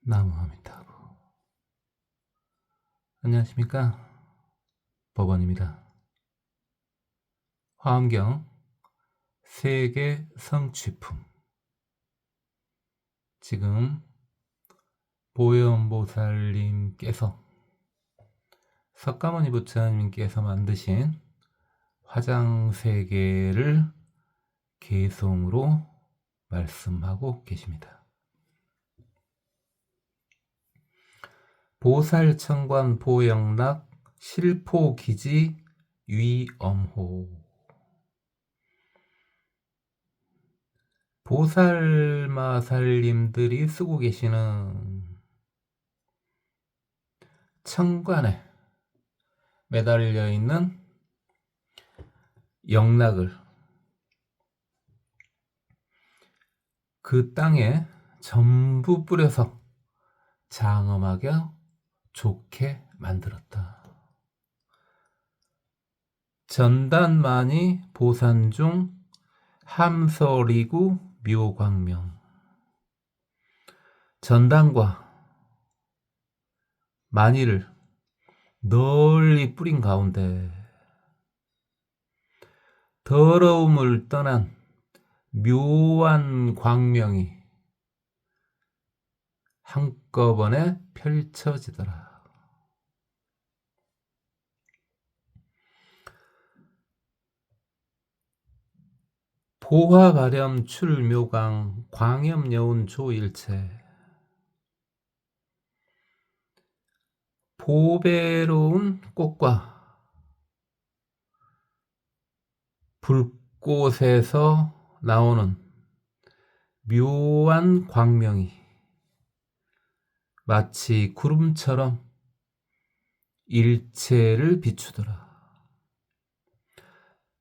나무아미타불. 안녕하십니까, 법원입니다. 화엄경 세계 성취품. 지금 보현보살님께서 석가모니 부처님께서 만드신 화장세계를 개송으로 말씀하고 계십니다. 보살청관 보영락 실포기지 위엄호. 보살마살님들이 쓰고 계시는 청관에 매달려 있는 영락을 그 땅에 전부 뿌려서 장엄하게 좋게 만들었다. 전단만이 보산중 함서리구 묘광명. 전단과 만이를 널리 뿌린 가운데 더러움을 떠난 묘한 광명이 한꺼번에 펼쳐지더라. 보화발염 출묘광 광염여운 조일체. 보배로운 꽃과 불꽃에서 나오는 묘한 광명이 마치 구름처럼 일체를 비추더라.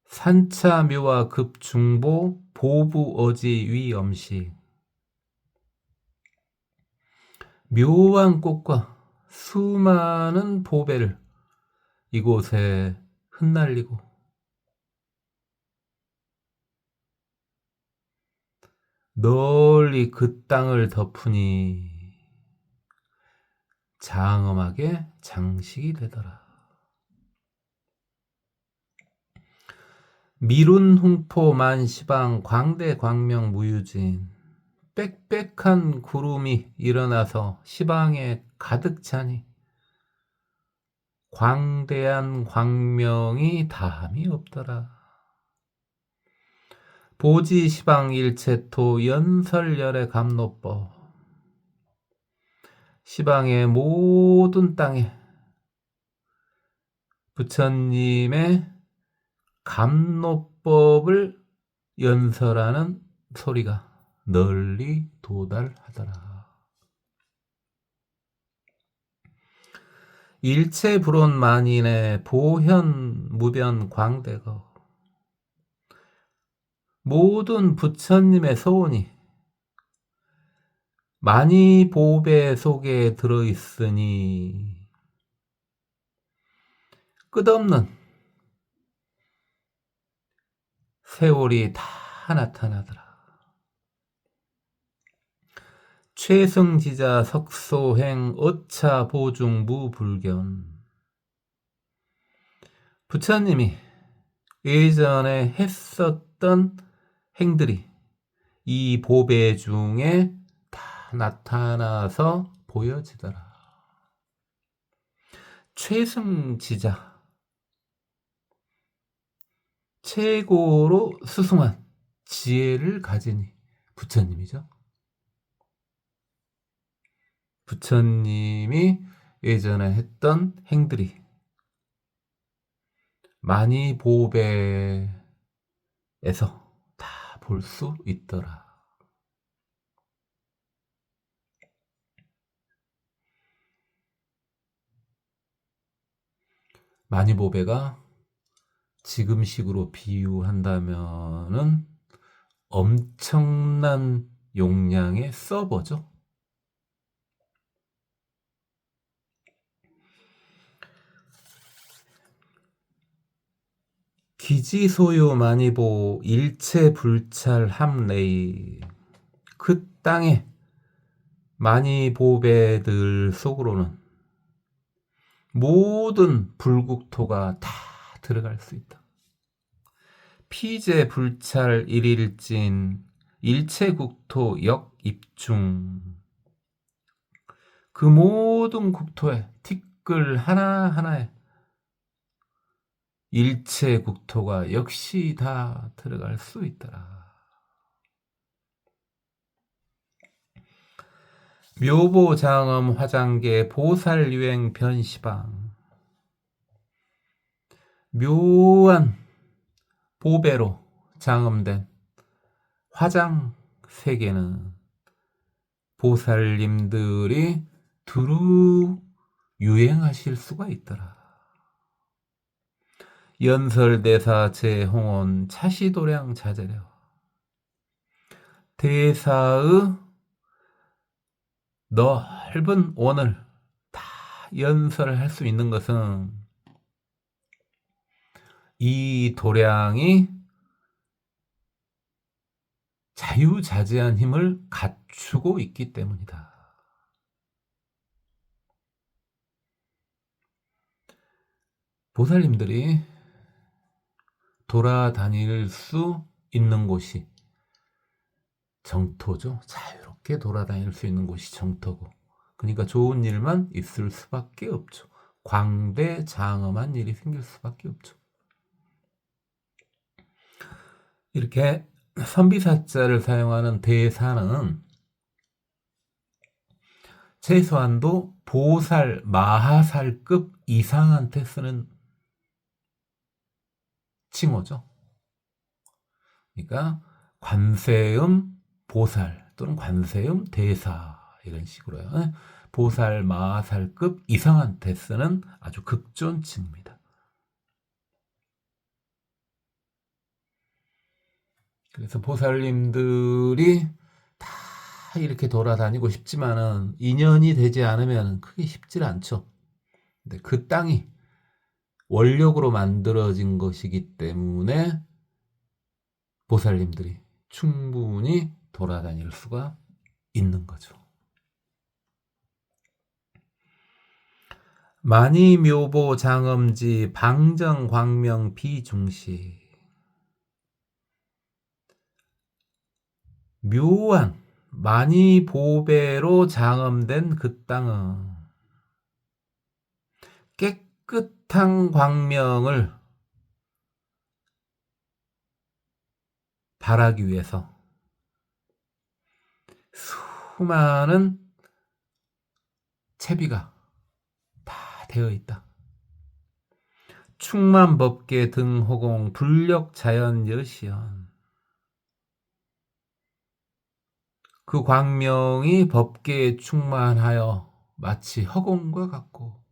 산차묘와 급중보 보부어지 위엄시. 묘한 꽃과 수많은 보배를 이곳에 흩날리고 널리 그 땅을 덮으니 장엄하게 장식이 되더라. 미룬 흥포 만시방 광대 광명 무유진. 빽빽한 구름이 일어나서 시방에 가득 차니 광대한 광명이 다함이 없더라. 보지 시방 일체토 연설열의 감노법. 시방의 모든 땅에 부처님의 감노법을 연설하는 소리가 널리 도달하더라. 일체 불온 만인의 보현 무변 광대거. 모든 부처님의 소원이 많이 보배 속에 들어있으니 끝없는 세월이 다 나타나더라. 최승지자 석소행 어차 보중 무불견. 부처님이 예전에 했었던 행들이 이 보배 중에 다 나타나서 보여지더라. 최승지자, 최고로 수승한 지혜를 가진 부처님이죠. 부처님이 예전에 했던 행들이 많이 보배에서 다 볼 수 있더라. 많이 보배가 지금식으로 비유한다면은 엄청난 용량의 서버죠. 기지소요 많이보 일체 불찰 함레이. 그 땅에 만이보배들 속으로는 모든 불국토가 다 들어갈 수 있다. 피제 불찰 일일진 일체국토 역입중. 그 모든 국토에 티끌 하나하나에 일체국토가 역시 다 들어갈 수 있더라. 묘보장엄 화장계 보살유행 변시방. 묘한 보배로 장엄된 화장 세계는 보살님들이 두루 유행하실 수가 있더라. 연설대사 제홍원 차시도량 자제려. 대사의 넓은 원을 다 연설할 수 있는 것은 이 도량이 자유자재한 힘을 갖추고 있기 때문이다. 보살님들이 돌아다닐 수 있는 곳이 정토죠. 자유롭게 돌아다닐 수 있는 곳이 정토고, 그러니까 좋은 일만 있을 수밖에 없죠. 광대장엄한 일이 생길 수밖에 없죠. 이렇게 선비사자를 사용하는 대사는 최소한도 보살, 마하살급 이상한테 쓰는 칭호죠. 그러니까 관세음 보살 또는 관세음 대사 이런 식으로요. 보살, 마하살급 이상한테 쓰는 아주 극존칭입니다. 그래서 보살님들이 다 이렇게 돌아다니고 싶지만은 인연이 되지 않으면 크게 쉽지 않죠. 근데 그 땅이 원력으로 만들어진 것이기 때문에 보살님들이 충분히 돌아다닐 수가 있는 거죠. 만이묘보 장엄지 방정광명 비중시. 묘한 만이보배로 장엄된 그 땅은 깨끗한 광명을 발하기 위해서 수많은 채비가 다 되어 있다. 충만법계 등호공 불력자연 여시연. 그 광명이 법계에 충만하여 마치 허공과 같고,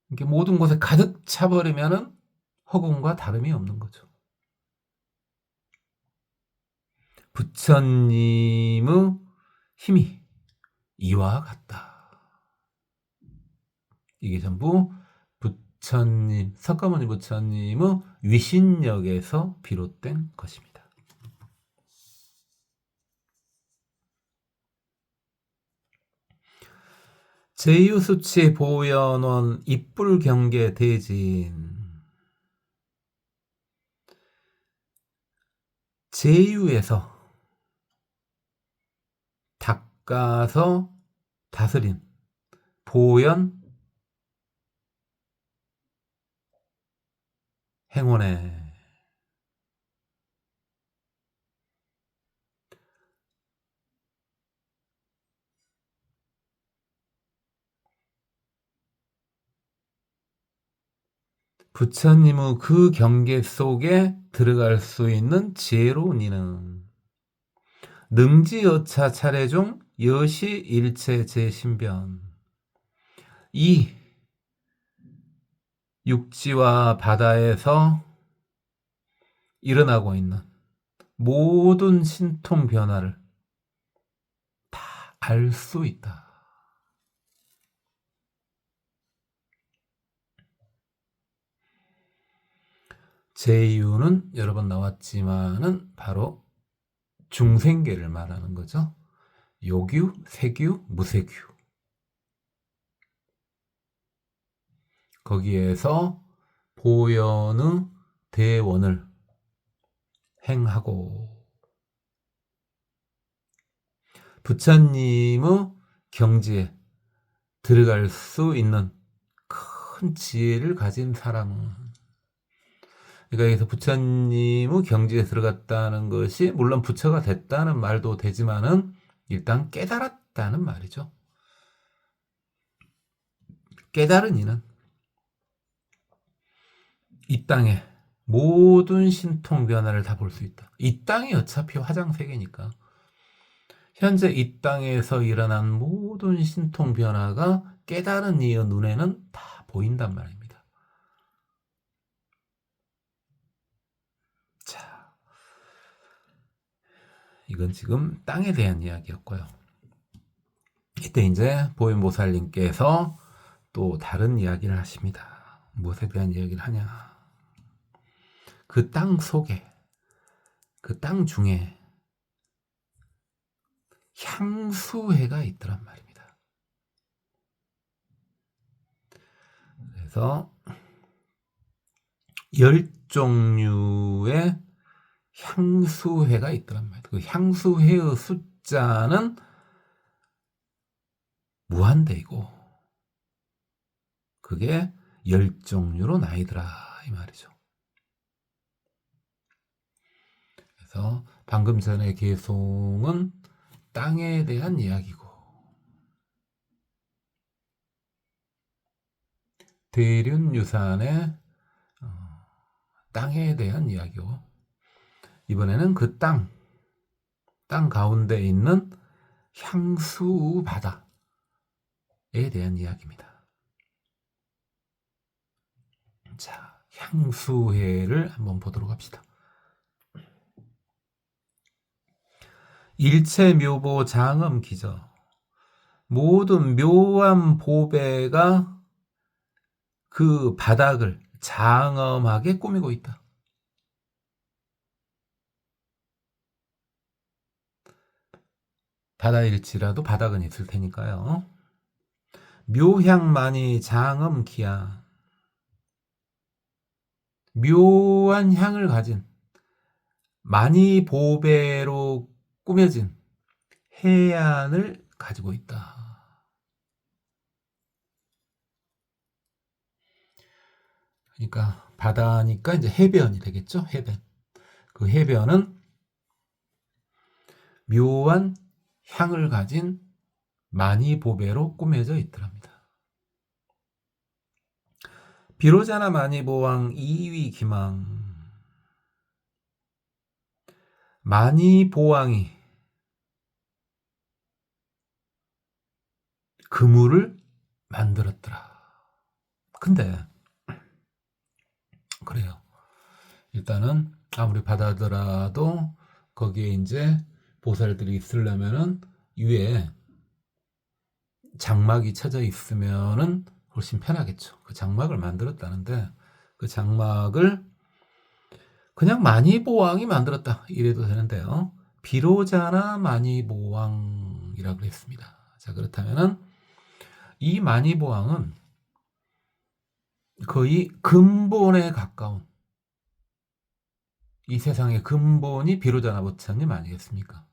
이렇게 모든 곳에 가득 차버리면은 허공과 다름이 없는 거죠. 부처님의 힘이 이와 같다. 이게 전부 부처님, 석가모니 부처님의 위신력에서 비롯된 것입니다. 제유수치 보현원 입불경계 대진. 제유에서 닦아서 다스린 보현 행원에 부처님의 그 경계 속에 들어갈 수 있는 지혜로운 이는 능지여차 차례중 여시 일체 제신변. 이 육지와 바다에서 일어나고 있는 모든 신통 변화를 다 알 수 있다. 제이유는 여러 번 나왔지만은 바로 중생계를 말하는 거죠. 요규, 세규, 무세규. 거기에서 보현의 대원을 행하고 부처님의 경지에 들어갈 수 있는 큰 지혜를 가진 사람은, 그러니까 여기서 부처님의 경지에 들어갔다는 것이 물론 부처가 됐다는 말도 되지만은 일단 깨달았다는 말이죠. 깨달은 이는 이 땅에 모든 신통 변화를 다 볼 수 있다. 이 땅이 어차피 화장세계니까 현재 이 땅에서 일어난 모든 신통 변화가 깨달은 이의 눈에는 다 보인단 말입니다. 자, 이건 지금 땅에 대한 이야기였고요. 이때 이제 보현보살님께서 또 다른 이야기를 하십니다. 무엇에 대한 이야기를 하냐? 그 땅 속에, 그 땅 중에 향수회가 있더란 말입니다. 그래서 10종류의 향수회가 있더란 말이에요. 그 향수회의 숫자는 무한대이고 그게 10종류로 나이더라 이 말이죠. 그래서 방금 전에 개송은 땅에 대한 이야기고 대륜유산의 땅에 대한 이야기고 이번에는 그 땅 가운데 있는 향수 바다에 대한 이야기입니다. 자, 향수회를 한번 보도록 합시다. 일체묘보 장엄기저 모든 묘한 보배가 그 바닥을 장엄하게 꾸미고 있다. 바다일지라도 바닥은 있을 테니까요. 묘향만이 장엄기야 묘한 향을 가진 많이 보배로 꾸며진 해안을 가지고 있다. 그러니까 바다니까 이제 해변이 되겠죠. 해변. 그 해변은 묘한 향을 가진 많이 보배로 꾸며져 있더랍니다. 비로자나 많이 보왕 이위 기망 많이 보왕이 그물을 만들었더라. 근데 그래요. 일단은 아무리 바다더라도 거기에 이제 보살들이 있으려면은 위에 장막이 쳐져 있으면은 훨씬 편하겠죠. 그 장막을 만들었다는데 그 장막을 그냥 마니보왕이 만들었다 이래도 되는데요. 비로자나 마니보왕이라고 했습니다. 자, 그렇다면은 이 마니보왕은 거의 근본에 가까운 이 세상의 근본이 비로자나 부처님 아니겠습니까?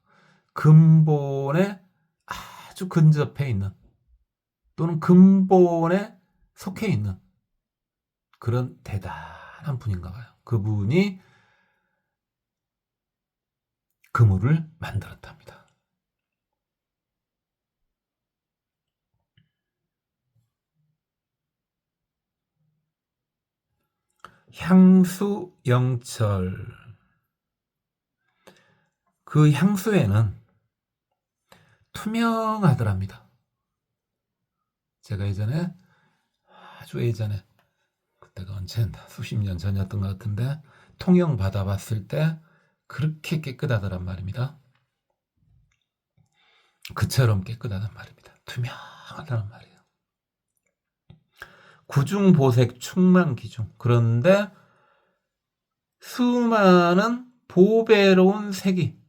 근본에 아주 근접해 있는 또는 근본에 속해 있는 그런 대단한 분인가 봐요. 그분이 그물을 만들었답니다. 향수 영철 그 향수에는 투명하더랍니다. 제가 예전에 아주 예전에 그때가 언제였나 수십 년 전이었던 것 같은데 통영 받아봤을 때 그렇게 깨끗하더란 말입니다. 그처럼 깨끗하단 말입니다. 투명하다는 말이에요. 구중보색 충만기중 그런데 수많은 보배로운 색이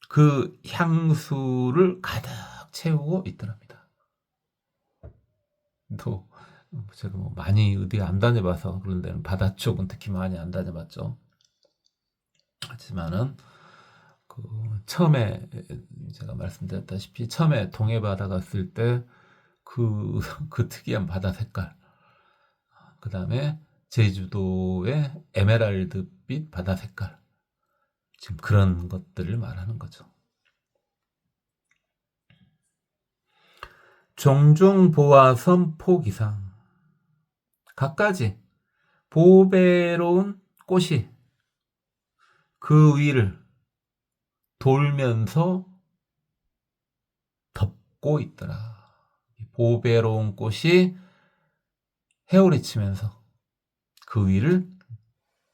그 향수를 가득 채우고 있더랍니다. 또 제가 뭐 많이 어디 안 다녀봐서 그런 데는 바다 쪽은 특히 많이 안 다녀봤죠. 하지만은 그 처음에 제가 말씀드렸다시피 처음에 동해 바다 갔을 때 그 특이한 바다 색깔, 그 다음에 제주도의 에메랄드빛 바다 색깔, 지금 그런 것들을 말하는 거죠. 종종 보아섬 포기상 갖가지 보배로운 꽃이 그 위를 돌면서 덮고 있더라. 보배로운 꽃이 헤어리치면서 그 위를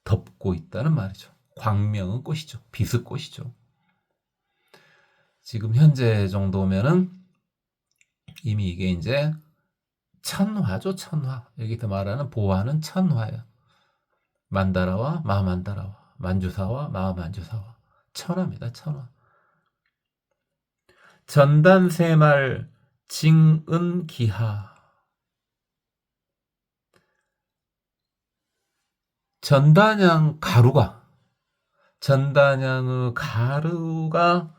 덮고 있다는 말이죠. 광명은 꽃이죠. 비스 꽃이죠. 지금 현재 정도면은 이미 이게 이제 천화죠, 천화. 여기서 말하는 보화는 천화예요. 만다라와 마만다라와, 만주사와 마만주사와, 천화입니다, 천화. 전단세말 징은기하. 전단양 전단양의 가루가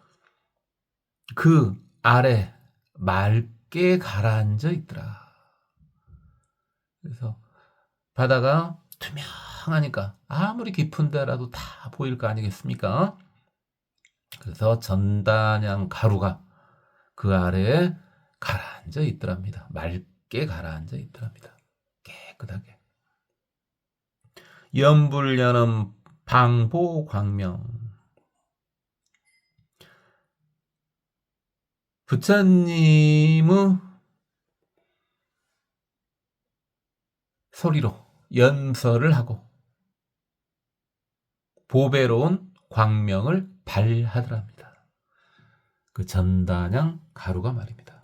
그 아래 맑게 가라앉아 있더라. 그래서 바다가 투명하니까 아무리 깊은 데라도 다 보일 거 아니겠습니까? 그래서 전단양 가루가 그 아래에 가라앉아 있더랍니다. 맑게 가라앉아 있더랍니다. 깨끗하게. 연불연음 방보광명. 부처님의 소리로 연설을 하고 보배로운 광명을 발하더랍니다. 그 전단양 가루가 말입니다.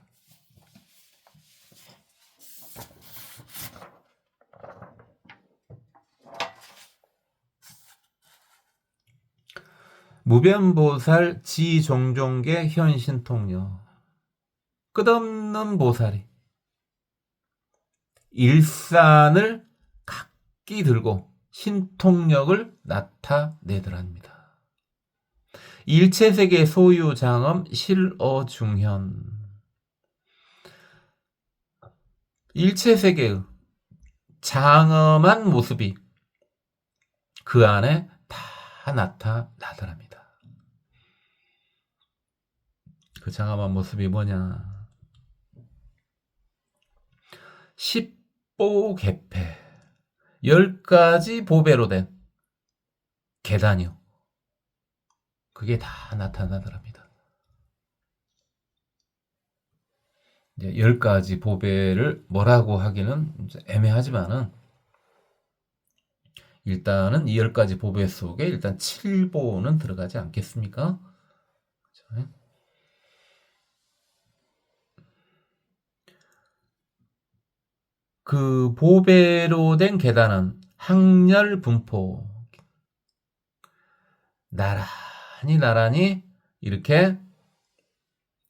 무변보살 지종종계 현신통녀. 끝없는 보살이 일산을 각기 들고 신통력을 나타내더랍니다. 일체세계 소유장엄 실어중현. 일체세계의 장엄한 모습이 그 안에 다 나타나더랍니다. 그 장엄한 모습이 뭐냐? 십보계패, 10가지 보배로 된 계단이요. 그게 다 나타나더랍니다. 이제 10가지 보배를 뭐라고 하기는 애매하지만은 일단은 이 10가지 보배 속에 일단 7보는 들어가지 않겠습니까? 그렇죠? 그 보배로 된 계단은 항렬 분포, 나란히 이렇게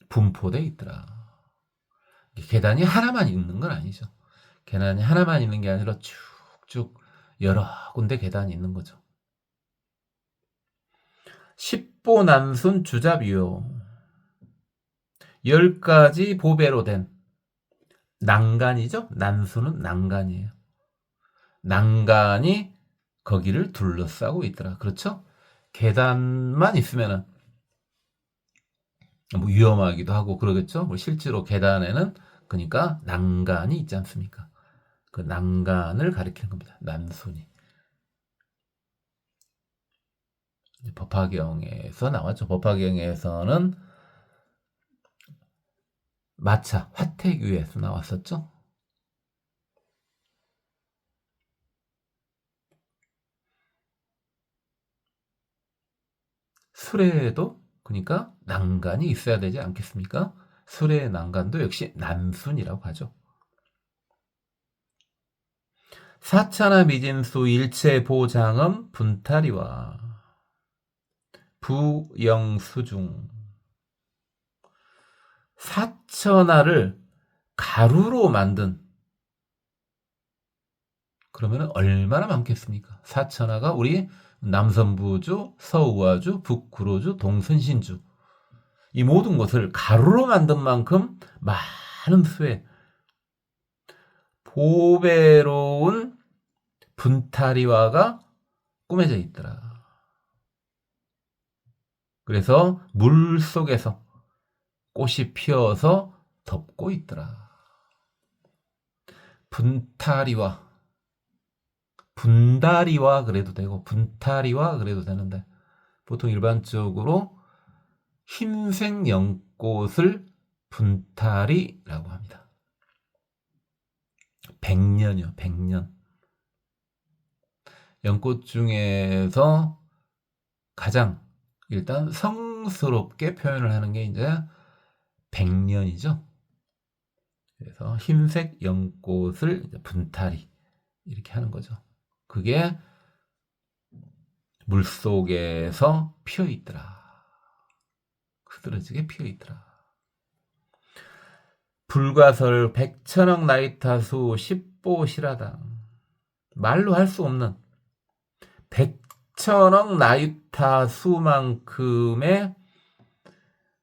분포되어 있더라. 계단이 하나만 있는 건 아니죠. 계단이 하나만 있는 게 아니라 쭉쭉 여러 군데 계단이 있는 거죠. 십보난순 주잡이요. 10가지 보배로 된 난간이죠. 난수는 난간이에요. 난간이 거기를 둘러싸고 있더라. 그렇죠? 계단만 있으면은 뭐 위험하기도 하고 그러겠죠. 뭐 실제로 계단에는 그러니까 난간이 있지 않습니까? 그 난간을 가리키는 겁니다. 난순이. 법화경에서 나왔죠. 법화경에서는 마차 화택위에서 나왔었죠. 수레에도 그러니까 난간이 있어야 되지 않겠습니까? 수레의 난간도 역시 난순이라고 하죠. 사차나 미진수 일체 보장음 분타리와. 부영수중. 사천하를 가루로 만든, 그러면 얼마나 많겠습니까? 사천하가 우리 남선부주, 서우화주, 북구로주, 동선신주, 이 모든 것을 가루로 만든 만큼 많은 수의 보배로운 분타리화가 꾸며져 있더라. 그래서 물 속에서 꽃이 피어서 덮고 있더라. 분타리화, 분다리화 그래도 되고 분타리화 그래도 되는데, 보통 일반적으로 흰색 연꽃을 분타리라고 합니다. 백년이요, 백년. 연꽃 중에서 가장 일단 성스럽게 표현을 하는 게 이제 백년이죠. 그래서 흰색 연꽃을 이제 분타리 이렇게 하는 거죠. 그게 물속에서 피어있더라. 흐드러지게 피어있더라. 불과설 백천억 나이타수 십보실하당. 말로 할 수 없는 백천억 나이타수만큼의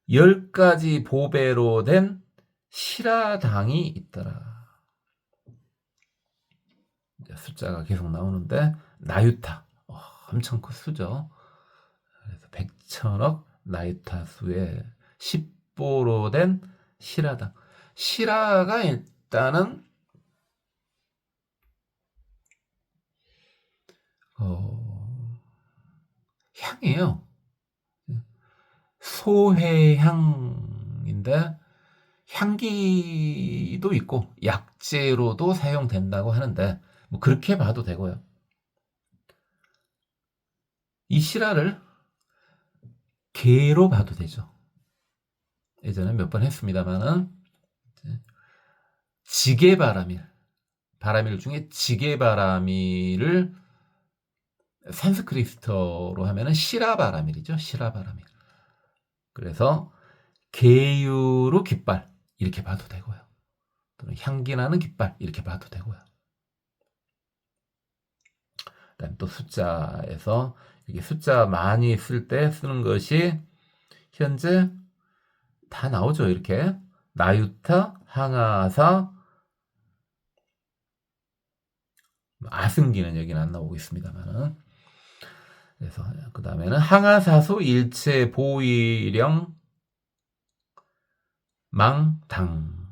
10가지 보배로 된 실화당이 있더라. 숫자가 계속 나오는데 나유타 엄청 큰 수죠. 그래서 백천억 나유타수의 10보로 된 실화당. 실화가 일단은 향이에요. 소해향인데 향기도 있고 약재로도 사용된다고 하는데 뭐 그렇게 봐도 되고요. 이 실화를 개로 봐도 되죠. 예전에 몇 번 했습니다만은 지게바라밀, 바라밀 중에 지게바라밀을 산스크리트어로 하면은 시라바라밀이죠. 시라바라밀. 그래서 계유로 깃발 이렇게 봐도 되고요. 또는 향기 나는 깃발 이렇게 봐도 되고요. 그다음 또 숫자에서 이게 숫자 많이 쓸 때 쓰는 것이 현재 다 나오죠. 이렇게 나유타, 항아사, 아승기는 여기는 안 나오고 있습니다만은. 그래서 그 다음에는 항아사수 일체 보위령 망당.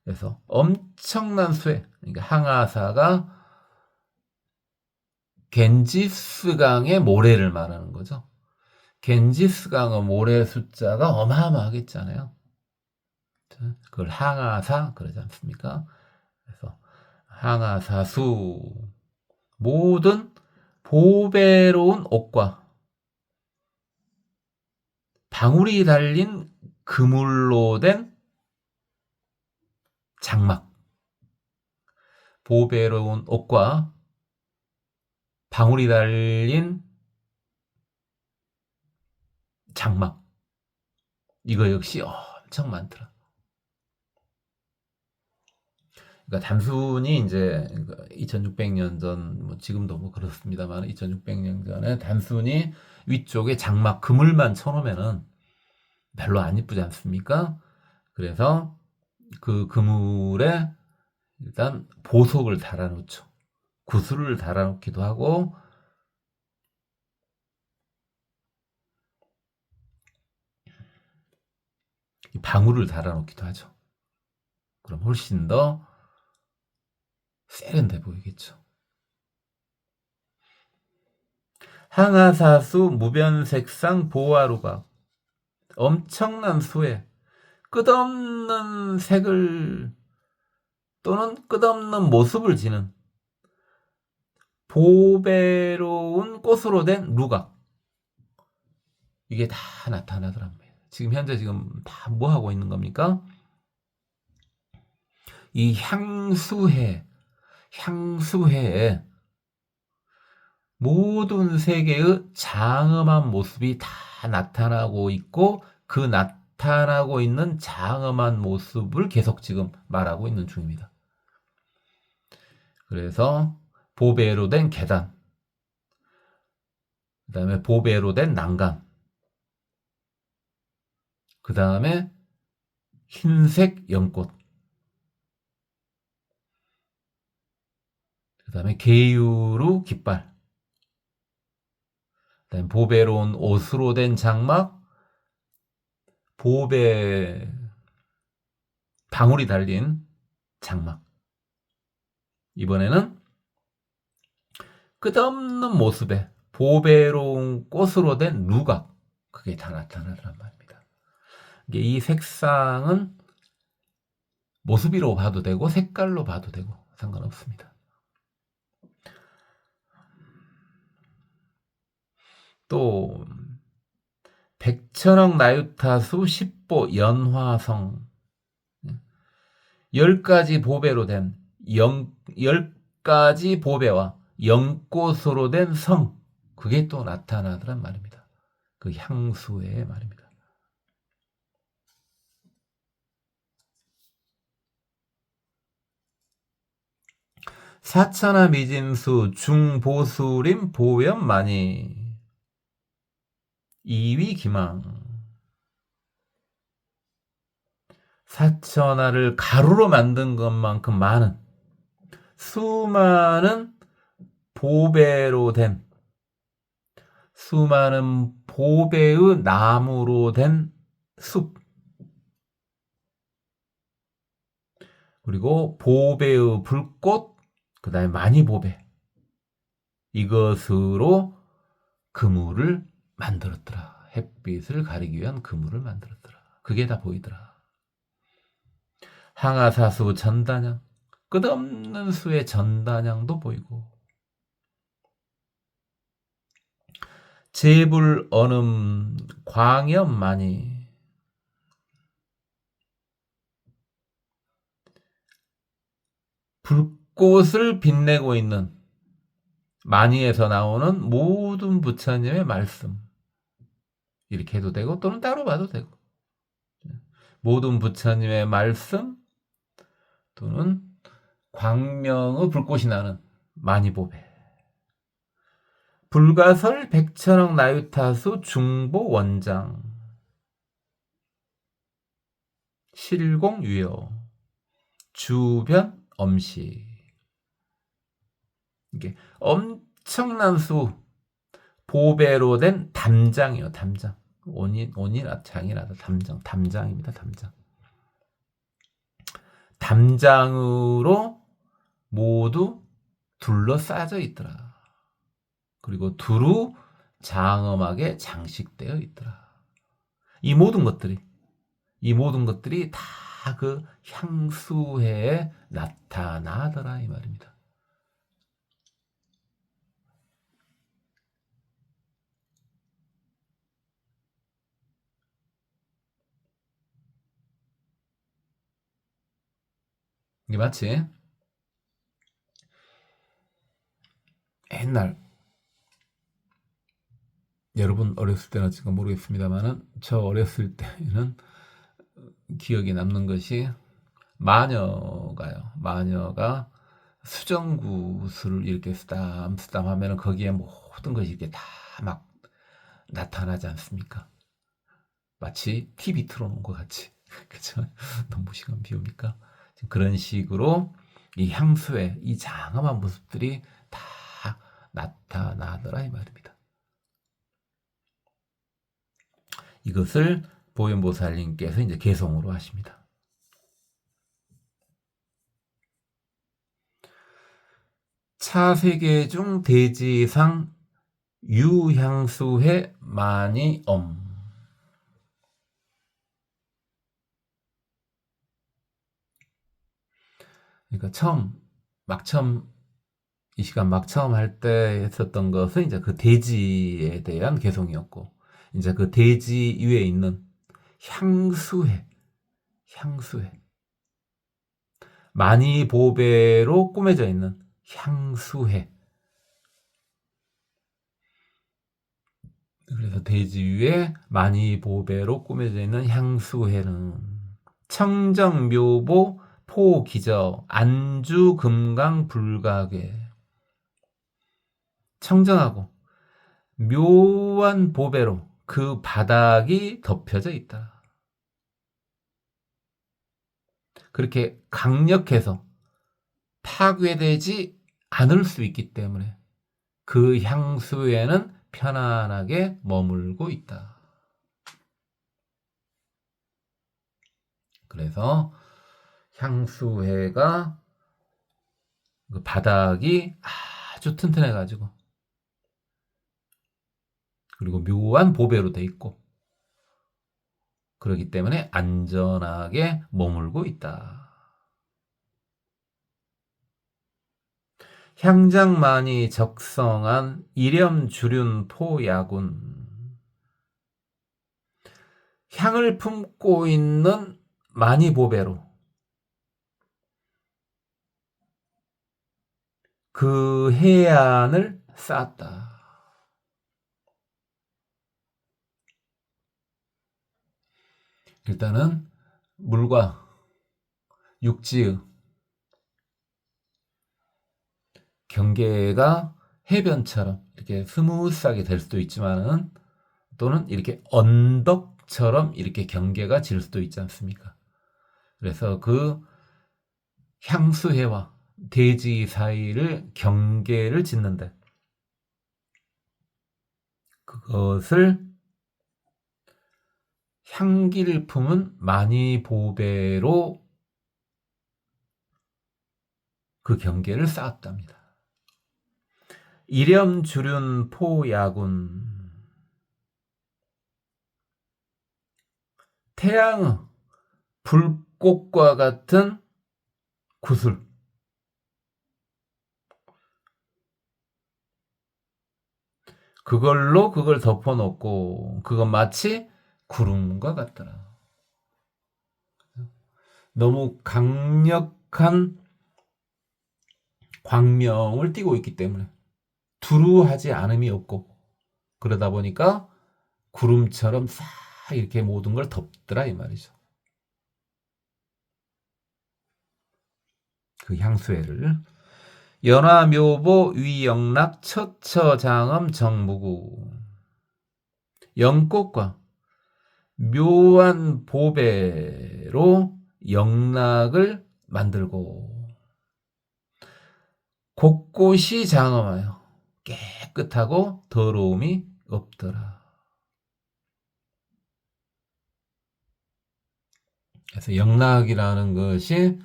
그래서 엄청난 수의, 그러니까 항아사가 겐지스강의 모래를 말하는 거죠. 겐지스강의 모래 숫자가 어마어마하겠잖아요. 그걸 항아사 그러지 않습니까? 그래서 항아사수, 모든 보배로운 옷과 방울이 달린 그물로 된 장막, 보배로운 옷과 방울이 달린 장막, 이거 역시 엄청 많더라. 그러니까 단순히 이제 2600년 전, 뭐 지금도 뭐 그렇습니다만 2600년 전에 단순히 위쪽에 장막 그물만 쳐놓으면은 별로 안 이쁘지 않습니까? 그래서 그 그물에 일단 보석을 달아놓죠. 구슬을 달아놓기도 하고, 방울을 달아놓기도 하죠. 그럼 훨씬 더 세련돼 보이겠죠. 항아사수 무변색상 보화루각, 엄청난 수의 끝없는 색을 또는 끝없는 모습을 지닌 보배로운 꽃으로 된 루각, 이게 다 나타나더랍니다. 지금 현재 지금 다 뭐 하고 있는 겁니까? 이 향수회에 모든 세계의 장엄한 모습이 다 나타나고 있고 그 나타나고 있는 장엄한 모습을 계속 지금 말하고 있는 중입니다. 그래서 보배로 된 계단, 그 다음에 보배로 된 난간, 그 다음에 흰색 연꽃, 그 다음에 계유루 깃발, 그 다음에 보배로운 옷으로 된 장막, 보배 방울이 달린 장막. 이번에는 끝없는 모습에 보배로운 꽃으로 된 누각, 그게 다 나타나더란 말입니다. 이 색상은 모습으로 봐도 되고 색깔로 봐도 되고 상관없습니다. 또 백천억 나유타수 10보 연화성, 10가지 보배로 된 10가지 보배와 연꽃으로 된 성, 그게 또 나타나더란 말입니다. 그 향수의 말입니다. 사천하 미짐수 중보수림 보염만이 이위기망. 사천하를 가루로 만든 것만큼 많은 수많은 보배로 된, 수많은 보배의 나무로 된 숲, 그리고 보배의 불꽃, 그 다음에 많이 보배, 이것으로 그물을 만들었더라. 햇빛을 가리기 위한 그물을 만들었더라. 그게 다 보이더라. 항아사수 전단양, 끝없는 수의 전단양도 보이고, 제불 언음 광염만이, 불꽃을 빛내고 있는 만이에서 나오는 모든 부처님의 말씀, 이렇게 해도 되고 또는 따로 봐도 되고, 모든 부처님의 말씀 또는 광명의 불꽃이 나는 만이보배, 불가설 백천억 나유타수 중보 원장, 실공유여, 주변 엄시, 이게 엄청난 수 보배로 된 담장이요. 담장. 온이나 장이라도 담장입니다. 담장. 담장으로 모두 둘러싸져 있더라. 그리고 두루 장엄하게 장식되어 있더라. 이 모든 것들이 다 그 향수회에 나타나더라 이 말입니다. 이게 마치 옛날, 여러분 어렸을 때는 지금 모르겠습니다만은 저 어렸을 때는 기억에 남는 것이 마녀가 수정구슬을 이렇게 쓰담쓰담 하면은 거기에 모든 것이 이렇게 다 막 나타나지 않습니까? 마치 TV 틀어놓은 것 같이. 그쵸? 너무 시간 비웁니까? 그런 식으로 이 향수의 이 장엄한 모습들이 다 나타나더라 이 말입니다. 이것을 보현보살님께서 이제 개성으로 하십니다. 차세계 중 대지상 유향수회 많이 엄. 그러니까 이 시간 막 처음 할 때 했었던 것은 이제 그 대지에 대한 개성이었고, 이제 그 대지 위에 있는 향수회, 많이 보배로 꾸며져 있는 향수회, 그래서 대지 위에 만이보배로 꾸며져 있는 향수회는 청정묘보 포기저 안주금강불가괴, 청정하고 묘한 보배로 그 바닥이 덮여져 있다. 그렇게 강력해서 파괴되지 않을 수 있기 때문에 그 향수에는 편안하게 머물고 있다. 그래서 향수회가 그 바닥이 아주 튼튼해가지고, 그리고 묘한 보배로 돼 있고, 그렇기 때문에 안전하게 머물고 있다. 향장만이 적성한 이렴주륜 포야군, 향을 품고 있는 만이보배로 그 해안을 쌓았다. 일단은 물과 육지의 경계가 해변처럼 이렇게 스무스하게 될 수도 있지만은, 또는 이렇게 언덕처럼 이렇게 경계가 질 수도 있지 않습니까? 그래서 그 향수해와 대지 사이를 경계를 짓는데, 그것을 향기를 품은 만이보배로 그 경계를 쌓았답니다. 이렴주륜 포야군, 태양의 불꽃과 같은 구슬, 그걸로 그걸 덮어놓고 그건 마치 구름과 같더라. 너무 강력한 광명을 띠고 있기 때문에 두루하지 않음이 없고, 그러다 보니까 구름처럼 싹 이렇게 모든 걸 덮더라 이 말이죠. 그 향수회를 연화묘보 위영락 처처장엄 정무구, 영꽃과 묘한 보배로 영락을 만들고 곳곳이 장엄하여 깨끗하고 더러움이 없더라. 그래서 영락이라는 것이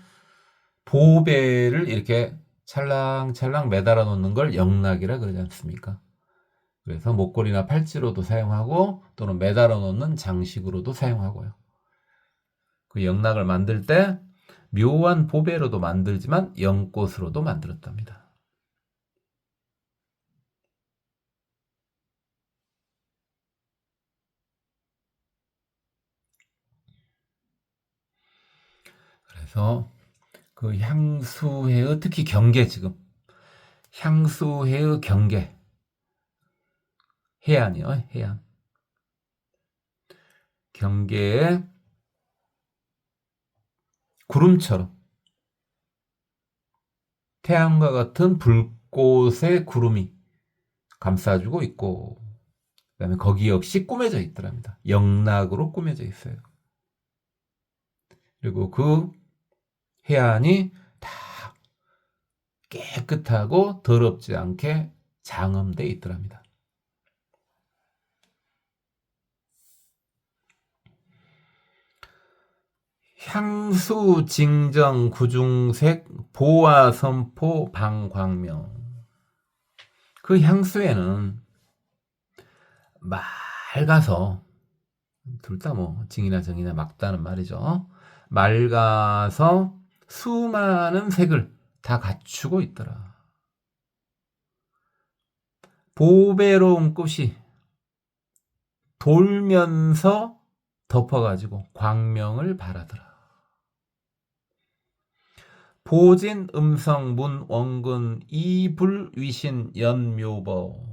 보배를 이렇게 찰랑찰랑 매달아 놓는 걸 영락이라 그러지 않습니까? 그래서 목걸이나 팔찌로도 사용하고, 또는 매달아 놓는 장식으로도 사용하고요. 그 영락을 만들 때 묘한 보배로도 만들지만 영꽃으로도 만들었답니다. 그래서 그 향수회의 특히 경계, 지금 향수회의 경계, 해안이요, 해안. 경계에 구름처럼 태양과 같은 불꽃의 구름이 감싸주고 있고, 그다음에 거기 역시 꾸며져 있더랍니다. 영락으로 꾸며져 있어요. 그리고 그 해안이 다 깨끗하고 더럽지 않게 장엄돼 있더랍니다. 향수 징정 구중색 보화 선포 방광명, 그 향수에는 맑아서, 둘 다 뭐 징이나 정이나 막다는 말이죠. 맑아서 수많은 색을 다 갖추고 있더라. 보배로운 꽃이 돌면서 덮어가지고 광명을 발하더라. 보진 음성 문 원근 이불 위신 연묘버,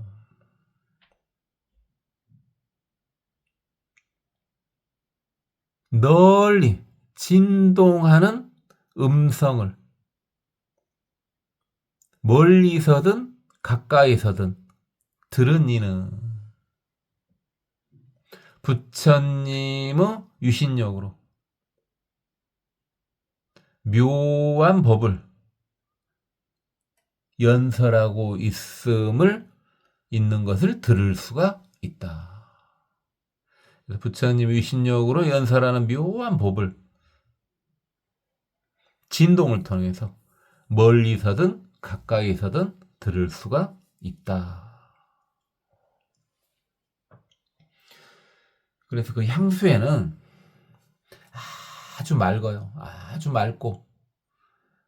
널리 진동하는 음성을 멀리서든 가까이서든 들은 이는 부처님의 유신력으로 묘한 법을 연설하고 있는 것을 들을 수가 있다. 부처님의 유신력으로 연설하는 묘한 법을 진동을 통해서 멀리서든 가까이서든 들을 수가 있다. 그래서 그 향수에는 아주 맑아요. 아주 맑고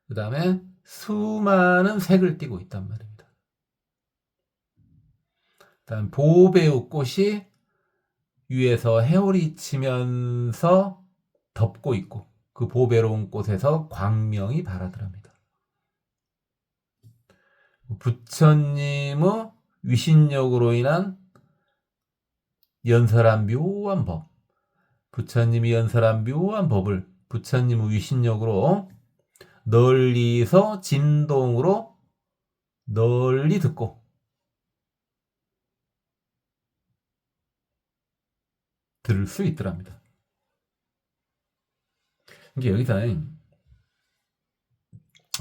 그 다음에 수많은 색을 띠고 있단 말입니다. 그다음 보배의 꽃이 위에서 해오리 치면서 덮고 있고 그 보배로운 꽃에서 광명이 발하더랍니다. 부처님의 위신력으로 인한 연설한 묘한 법, 부처님이 연설한 묘한 법을 부처님의 위신력으로 널리서 진동으로 널리 듣고 들을 수 있더랍니다. 이게 여기서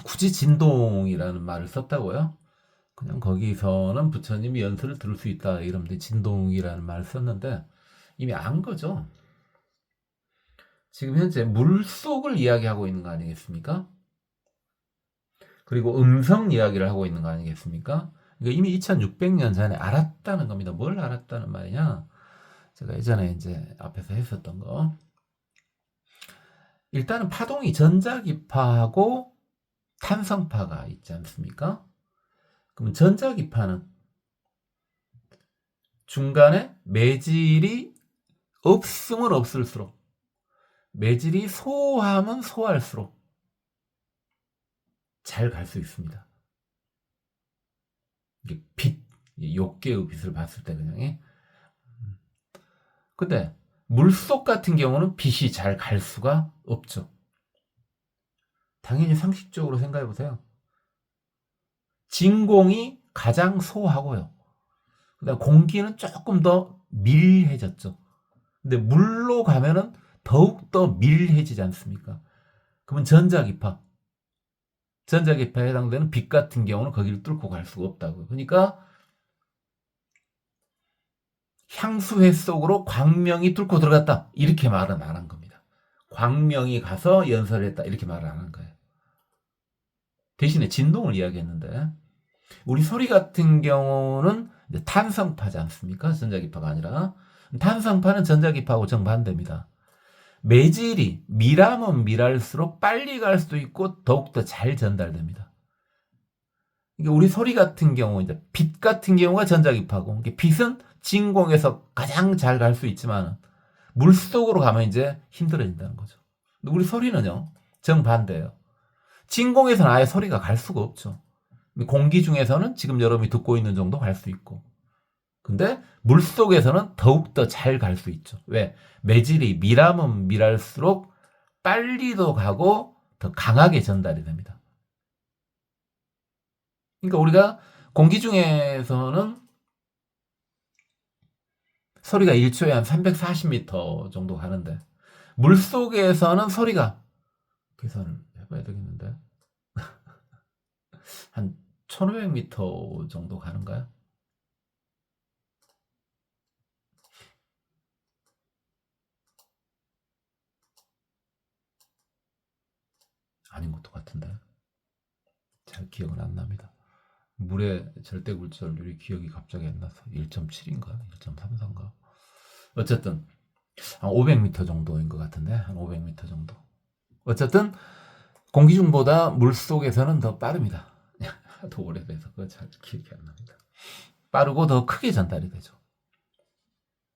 굳이 진동이라는 말을 썼다고요? 그냥 거기서는 부처님이 연설을 들을 수 있다 이러면 진동이라는 말을 썼는데 이미 안 거죠. 지금 현재 물속을 이야기하고 있는 거 아니겠습니까? 그리고 음성 이야기를 하고 있는 거 아니겠습니까? 그러니까 이미 2600년 전에 알았다는 겁니다. 뭘 알았다는 말이냐? 제가 예전에 이제 앞에서 했었던 거. 일단은 파동이 전자기파하고 탄성파가 있지 않습니까? 그럼 전자기파는 중간에 매질이 없으면 없을수록, 매질이 소하면 소할수록 잘 갈 수 있습니다. 이게 빛, 욕계의 빛을 봤을 때 그냥. 근데 물속 같은 경우는 빛이 잘 갈 수가 없죠. 당연히 상식적으로 생각해 보세요. 진공이 가장 소하고요. 그다음 공기는 조금 더 밀해졌죠. 근데 물로 가면은 더욱 더 밀해지지 않습니까? 그러면 전자기파에 해당되는 빛 같은 경우는 거기를 뚫고 갈 수가 없다고요. 그러니까 향수회 속으로 광명이 뚫고 들어갔다. 이렇게 말은 안 한 겁니다. 광명이 가서 연설했다. 이렇게 말을 안 한 거예요. 대신에 진동을 이야기했는데 우리 소리 같은 경우는 탄성파지 않습니까? 전자기파가 아니라. 탄성파는 전자기파하고 정반대입니다. 매질이 밀하면 밀할수록 빨리 갈 수도 있고 더욱더 잘 전달됩니다. 그러니까 우리 소리 같은 경우, 이제 빛 같은 경우가 전자기파고, 빛은 진공에서 가장 잘 갈 수 있지만 물 속으로 가면 이제 힘들어진다는 거죠. 근데 우리 소리는요, 정반대예요. 진공에서는 아예 소리가 갈 수가 없죠. 공기 중에서는 지금 여러분이 듣고 있는 정도 갈 수 있고, 근데 물 속에서는 더욱더 잘 갈 수 있죠. 왜? 매질이 밀하면 밀할수록 빨리도 가고 더 강하게 전달이 됩니다. 그러니까 우리가 공기 중에서는 소리가 1초에 한 340m 정도 가는데 물 속에서는 소리가 계산을 해봐야 되겠는데 한 1500m 정도 가는가요? 아닌 것도 같은데 잘 기억은 안 납니다. 물의 절대 굴절률이 기억이 갑자기 안 나서 1.7인가 1.34인가 어쨌든 한 500m 정도인 것 같은데 한 500m 정도. 어쨌든 공기 중보다 물 속에서는 더 빠릅니다. 더 오래돼서 그거 잘 기억이 안 납니다. 빠르고 더 크게 전달이 되죠.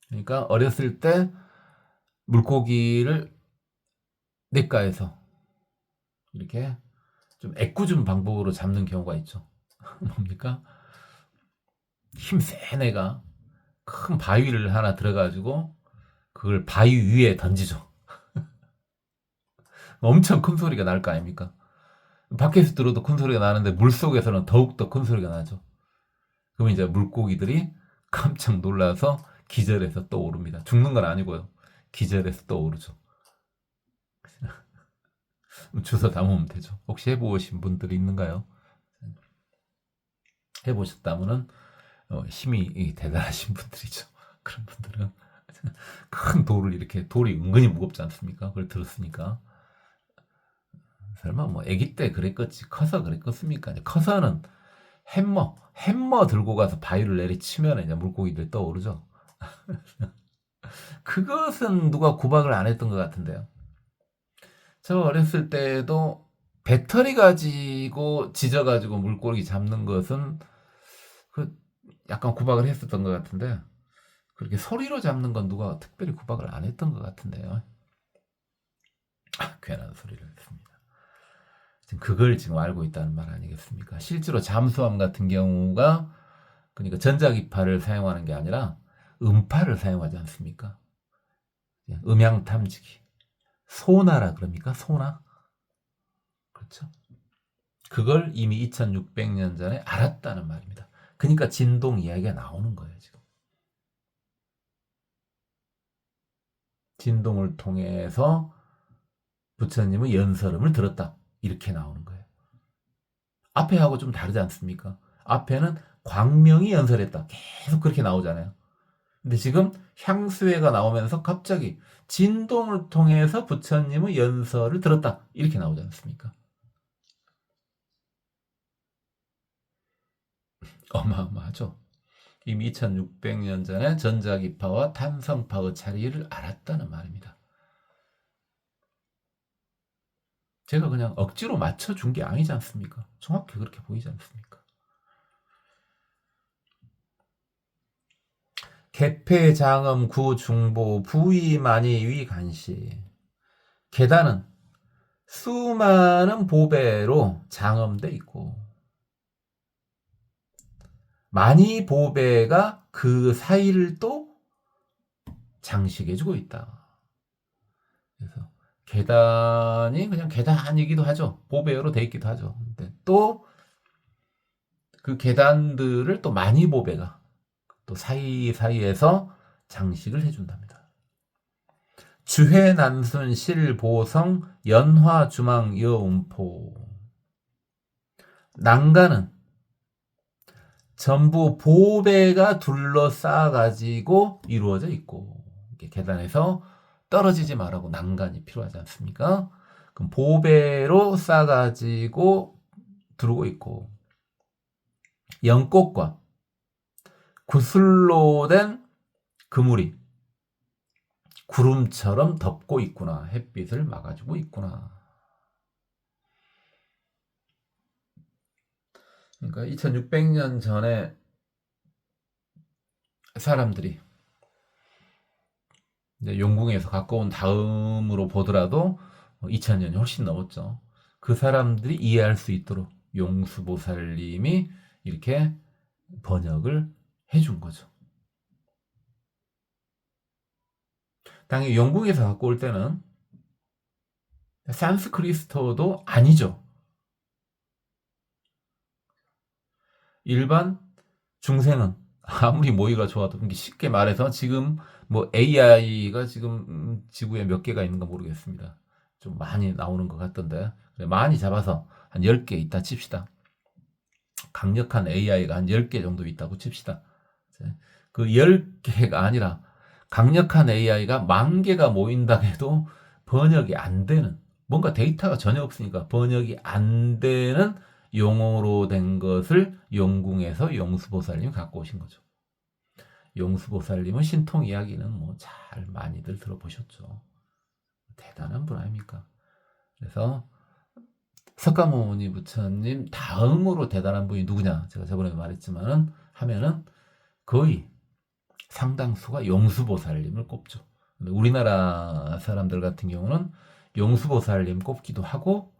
그러니까 어렸을 때 물고기를 냇가에서 이렇게 좀 애꿎은 방법으로 잡는 경우가 있죠. 뭡니까? 힘센 애가 큰 바위를 하나 들어가지고 그걸 바위 위에 던지죠. 엄청 큰 소리가 날 거 아닙니까? 밖에서 들어도 큰 소리가 나는데 물속에서는 더욱더 큰 소리가 나죠. 그러면 이제 물고기들이 깜짝 놀라서 기절해서 떠오릅니다. 죽는 건 아니고요. 기절해서 떠오르죠. 주워 담으면 되죠. 혹시 해보신 분들이 있는가요? 해보셨다면은 힘이 대단하신 분들이죠. 그런 분들은 큰 돌을 이렇게, 돌이 은근히 무겁지 않습니까? 그걸 들었으니까 설마 뭐 아기 때 그랬겠지, 커서 그랬겠습니까? 커서는 햄머 들고 가서 바위를 내리치면 이제 물고기들 떠오르죠. 그것은 누가 구박을 안 했던 것 같은데요. 저 어렸을 때도 배터리 가지고 지져가지고 물고기 잡는 것은 그 약간 구박을 했었던 것 같은데, 그렇게 소리로 잡는 건 누가 특별히 구박을 안 했던 것 같은데요. 괜한 소리를 했습니다. 지금 그걸 지금 알고 있다는 말 아니겠습니까? 실제로 잠수함 같은 경우가, 그러니까 전자기파를 사용하는 게 아니라 음파를 사용하지 않습니까? 음향 탐지기. 소나라 그럽니까? 소나? 그렇죠. 그걸 이미 2600년 전에 알았다는 말입니다. 그러니까 진동 이야기가 나오는 거예요, 지금. 진동을 통해서 부처님은 연설음을 들었다. 이렇게 나오는 거예요. 앞에하고 좀 다르지 않습니까? 앞에는 광명이 연설했다. 계속 그렇게 나오잖아요. 근데 지금 향수회가 나오면서 갑자기 진동을 통해서 부처님의 연설을 들었다. 이렇게 나오지 않습니까? 어마어마하죠. 이미 2600년 전에 전자기파와 탄성파의 차이를 알았다는 말입니다. 제가 그냥 억지로 맞춰준 게 아니지 않습니까? 정확히 그렇게 보이지 않습니까? 개폐, 장엄, 구, 중보, 부위, 만이, 위, 간시. 계단은 수많은 보배로 장엄돼 있고, 많이 보배가 그 사이를 또 장식해주고 있다. 그래서 계단이 그냥 계단이기도 하죠. 보배로 돼 있기도 하죠. 근데 또 그 계단들을 또 많이 보배가 또 사이사이에서 장식을 해준답니다. 주회 난순 실보성 연화 주망 여음포. 난간은 전부 보배가 둘러싸가지고 이루어져 있고, 계단에서 떨어지지 말라고 난간이 필요하지 않습니까? 그럼 보배로 싸가지고 두르고 있고, 연꽃과 구슬로 된 그물이 구름처럼 덮고 있구나. 햇빛을 막아주고 있구나. 그러니까 2600년 전에 사람들이 이제 용궁에서 갖고 온 다음으로 보더라도 2000년이 훨씬 넘었죠. 그 사람들이 이해할 수 있도록 용수보살님이 이렇게 번역을 해준 거죠. 당연히 용궁에서 갖고 올 때는 산스크리스토도 아니죠. 일반 중생은 아무리 모의가 좋아도, 쉽게 말해서 지금 뭐 AI가 지금 지구에 몇 개가 있는가 모르겠습니다. 좀 많이 나오는 것 같던데, 많이 잡아서 한 10개 있다 칩시다. 강력한 AI가 한 10개 정도 있다고 칩시다. 그 10개가 아니라 강력한 AI가 10,000개가 모인다 해도 번역이 안 되는, 뭔가 데이터가 전혀 없으니까 번역이 안 되는 용어로 된 것을 용궁에서 용수보살님이 갖고 오신 거죠. 용수보살님은 신통 이야기는 뭐 잘 많이들 들어보셨죠. 대단한 분 아닙니까? 그래서 석가모니 부처님 다음으로 대단한 분이 누구냐? 제가 저번에 말했지만은 하면은 거의 상당수가 용수보살님을 꼽죠. 우리나라 사람들 같은 경우는 용수보살님 꼽기도 하고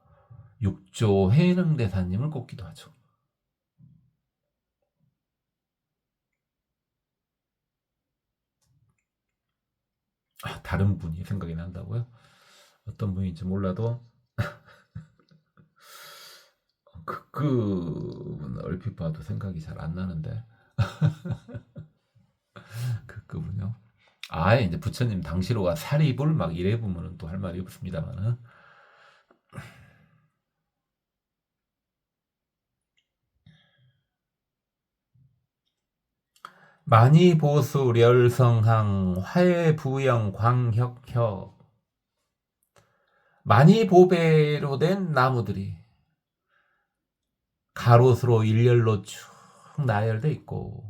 육조 해능대사님을 꼽기도 하죠. 다른 분이 생각이 난다고요? 어떤 분인지 몰라도 극급은 얼핏 봐도 생각이 잘 안 나는데 극급은요. 아예 이제 부처님 당시로가 사리불 막 이래 보면은 또 할 말이 없습니다만은 만이보수 렬성항 화해부영 광혁혁 만이보배로 된 나무들이 가로수로 일렬로 쭉 나열돼 있고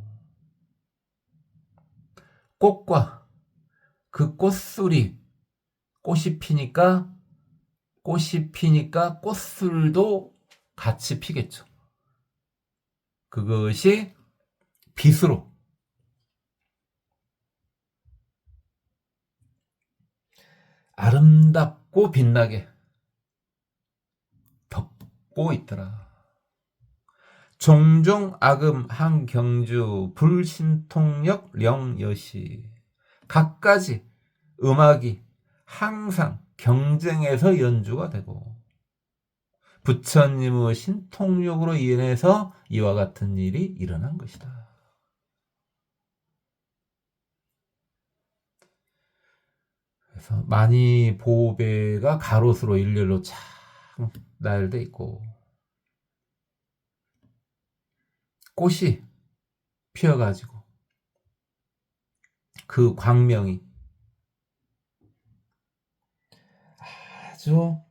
꽃과 그 꽃술이 꽃이 피니까 꽃술도 같이 피겠죠. 그것이 빛으로 아름답고 빛나게 덮고 있더라. 종종 악음 한경주 불신통력 령여시 갖가지 음악이 항상 경쟁해서 연주가 되고 부처님의 신통력으로 인해서 이와 같은 일이 일어난 것이다. 그래서 많이 보배가 가로수로 일렬로 쫙 나열돼 있고 꽃이 피어가지고 그 광명이 아주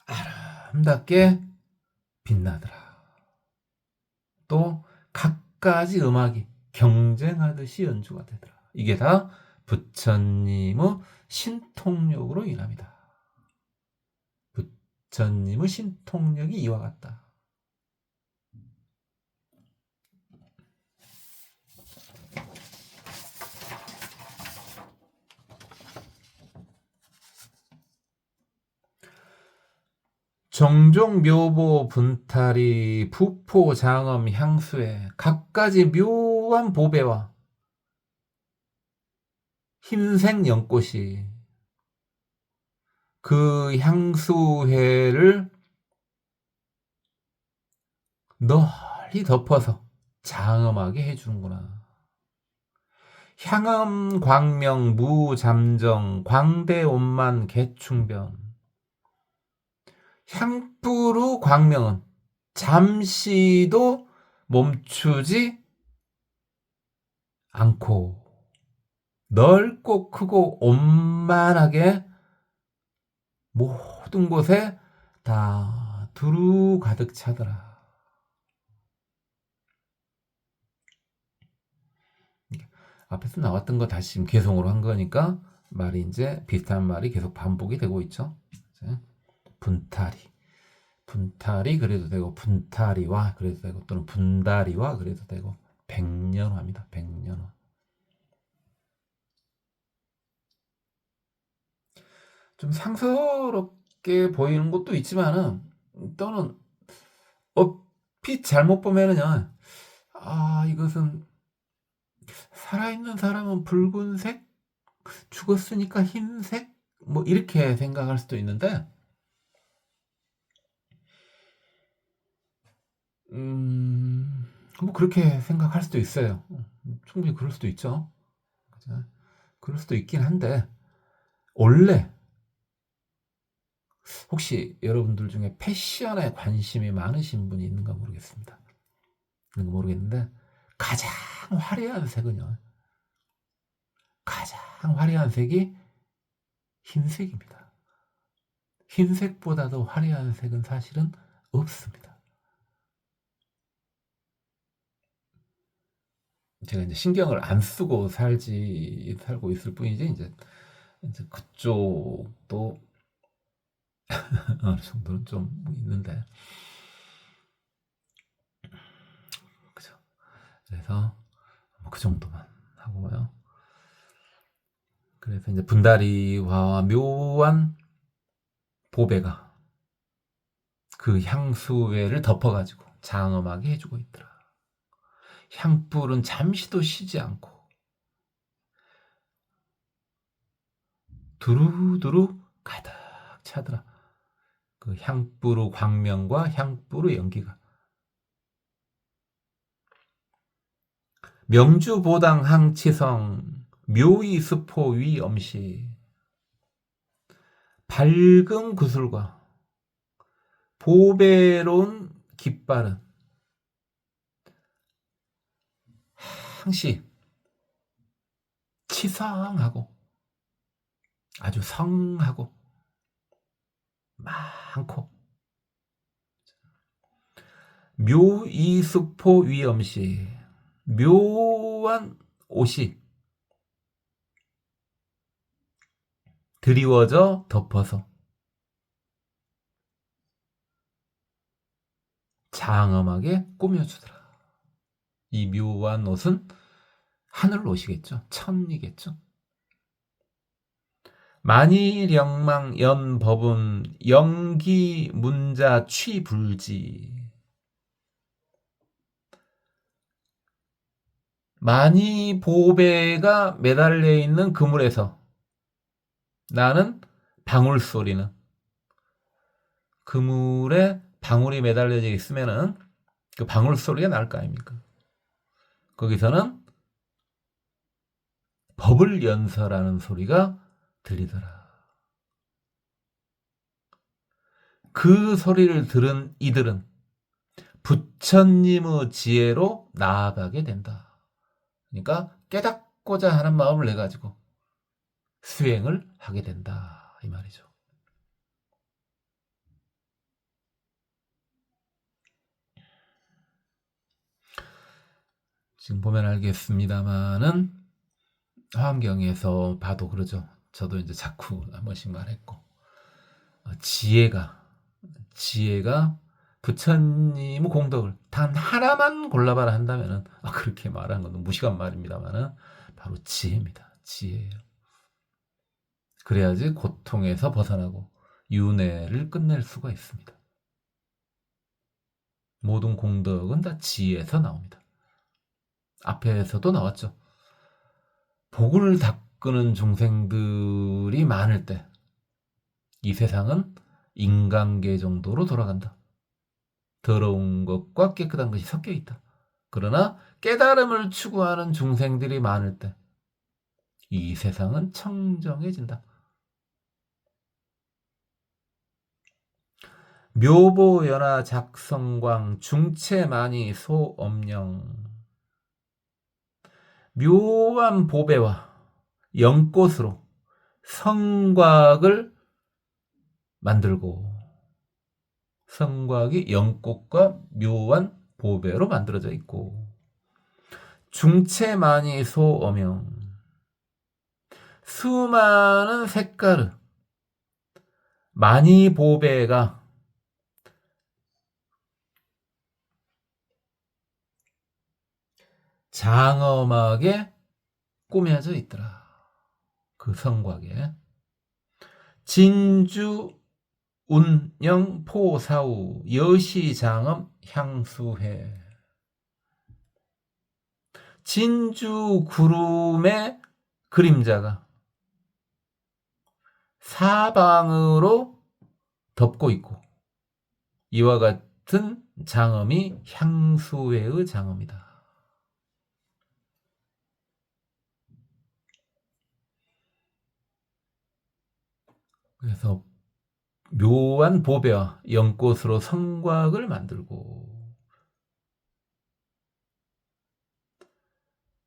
아름답게 빛나더라. 또 각가지 음악이 경쟁하듯이 연주가 되더라. 이게 다 부처님의 신통력으로 인합니다. 부처님의 신통력이 이와 같다. 정종 묘보 분탈이 부포 장엄 향수에 갖가지 묘한 보배와 흰색 연꽃이 그 향수회를 널리 덮어서 장엄하게 해주는구나. 향엄 광명 무잠정 광대온만 개충변 향뿌루 광명은 잠시도 멈추지 않고 넓고 크고 온만하게 모든 곳에 다 두루 가득 차더라. 앞에서 나왔던 거 다시 지금 개성으로 한 거니까 말이 이제 비슷한 말이 계속 반복이 되고 있죠. 분탈이 그래도 되고 분탈이와 그래도 되고 또는 분다리와 그래도 되고 백년화입니다. 백년화. 좀 상서롭게 보이는 것도 있지만은 또는 얼핏 잘못 보면은요. 이것은 살아있는 사람은 붉은색, 죽었으니까 흰색, 뭐 이렇게 생각할 수도 있는데, 뭐 그렇게 생각할 수도 있어요. 충분히 그럴 수도 있죠. 그죠? 그럴 수도 있긴 한데, 원래 혹시 여러분들 중에 패션에 관심이 많으신 분이 있는가 모르겠습니다. 있는가 모르겠는데, 가장 화려한 색은요. 가장 화려한 색이 흰색입니다. 흰색보다도 화려한 색은 사실은 없습니다. 제가 이제 신경을 안 쓰고 살고 있을 뿐이지, 이제 그쪽도 어느 정도는 좀 있는데. 그죠. 그래서 그 정도만 하고요. 그래서 이제 분다리와 묘한 보배가 그 향수회를 덮어가지고 장엄하게 해주고 있더라. 향불은 잠시도 쉬지 않고 두루두루 가득 차더라. 그 향부루 광명과 향부루 연기가. 명주보당 항치성 묘이수포 위엄시 밝은 구슬과 보배로운 깃발은 항시 치성하고 아주 성하고 많고 묘이수포 위엄시 묘한 옷이 드리워져 덮어서 장엄하게 꾸며주더라. 이 묘한 옷은 하늘 옷이겠죠. 천이겠죠. 만이령망 연법은 영기 문자 취불지. 많이 보배가 매달려 있는 그물에서 나는 방울 소리는, 그물에 방울이 매달려져 있으면은 그 방울 소리가 날 거 아닙니까? 거기서는 법을 연설하는 소리가 들리더라. 그 소리를 들은 이들은 부처님의 지혜로 나아가게 된다. 그러니까 깨닫고자 하는 마음을 내가지고 수행을 하게 된다. 이 말이죠. 지금 보면 알겠습니다만은 화엄경에서 봐도 그러죠. 저도 이제 자꾸 한 번씩 말했고, 지혜가 부처님의 공덕을 단 하나만 골라봐라 한다면은, 그렇게 말하는 건 무식한 말입니다만은 바로 지혜입니다. 지혜예요. 그래야지 고통에서 벗어나고 윤회를 끝낼 수가 있습니다. 모든 공덕은 다 지혜에서 나옵니다. 앞에서도 나왔죠. 복을 닦는 중생들이 많을 때 이 세상은 인간계 정도로 돌아간다. 더러운 것과 깨끗한 것이 섞여 있다. 그러나 깨달음을 추구하는 중생들이 많을 때 이 세상은 청정해진다. 묘보연화 작성광 중체만이 소엄령. 묘한 보배와 연꽃으로 성곽을 만들고, 성곽이 연꽃과 묘한 보배로 만들어져 있고, 중체만이 소엄형, 수많은 색깔의 많이 보배가 장엄하게 꾸며져 있더라. 그 성곽에. 진주 운영 포사우 여시장엄 향수회. 진주 구름의 그림자가 사방으로 덮고 있고, 이와 같은 장엄이 향수회의 장엄이다. 그래서 묘한 보배와 연꽃으로 성곽을 만들고,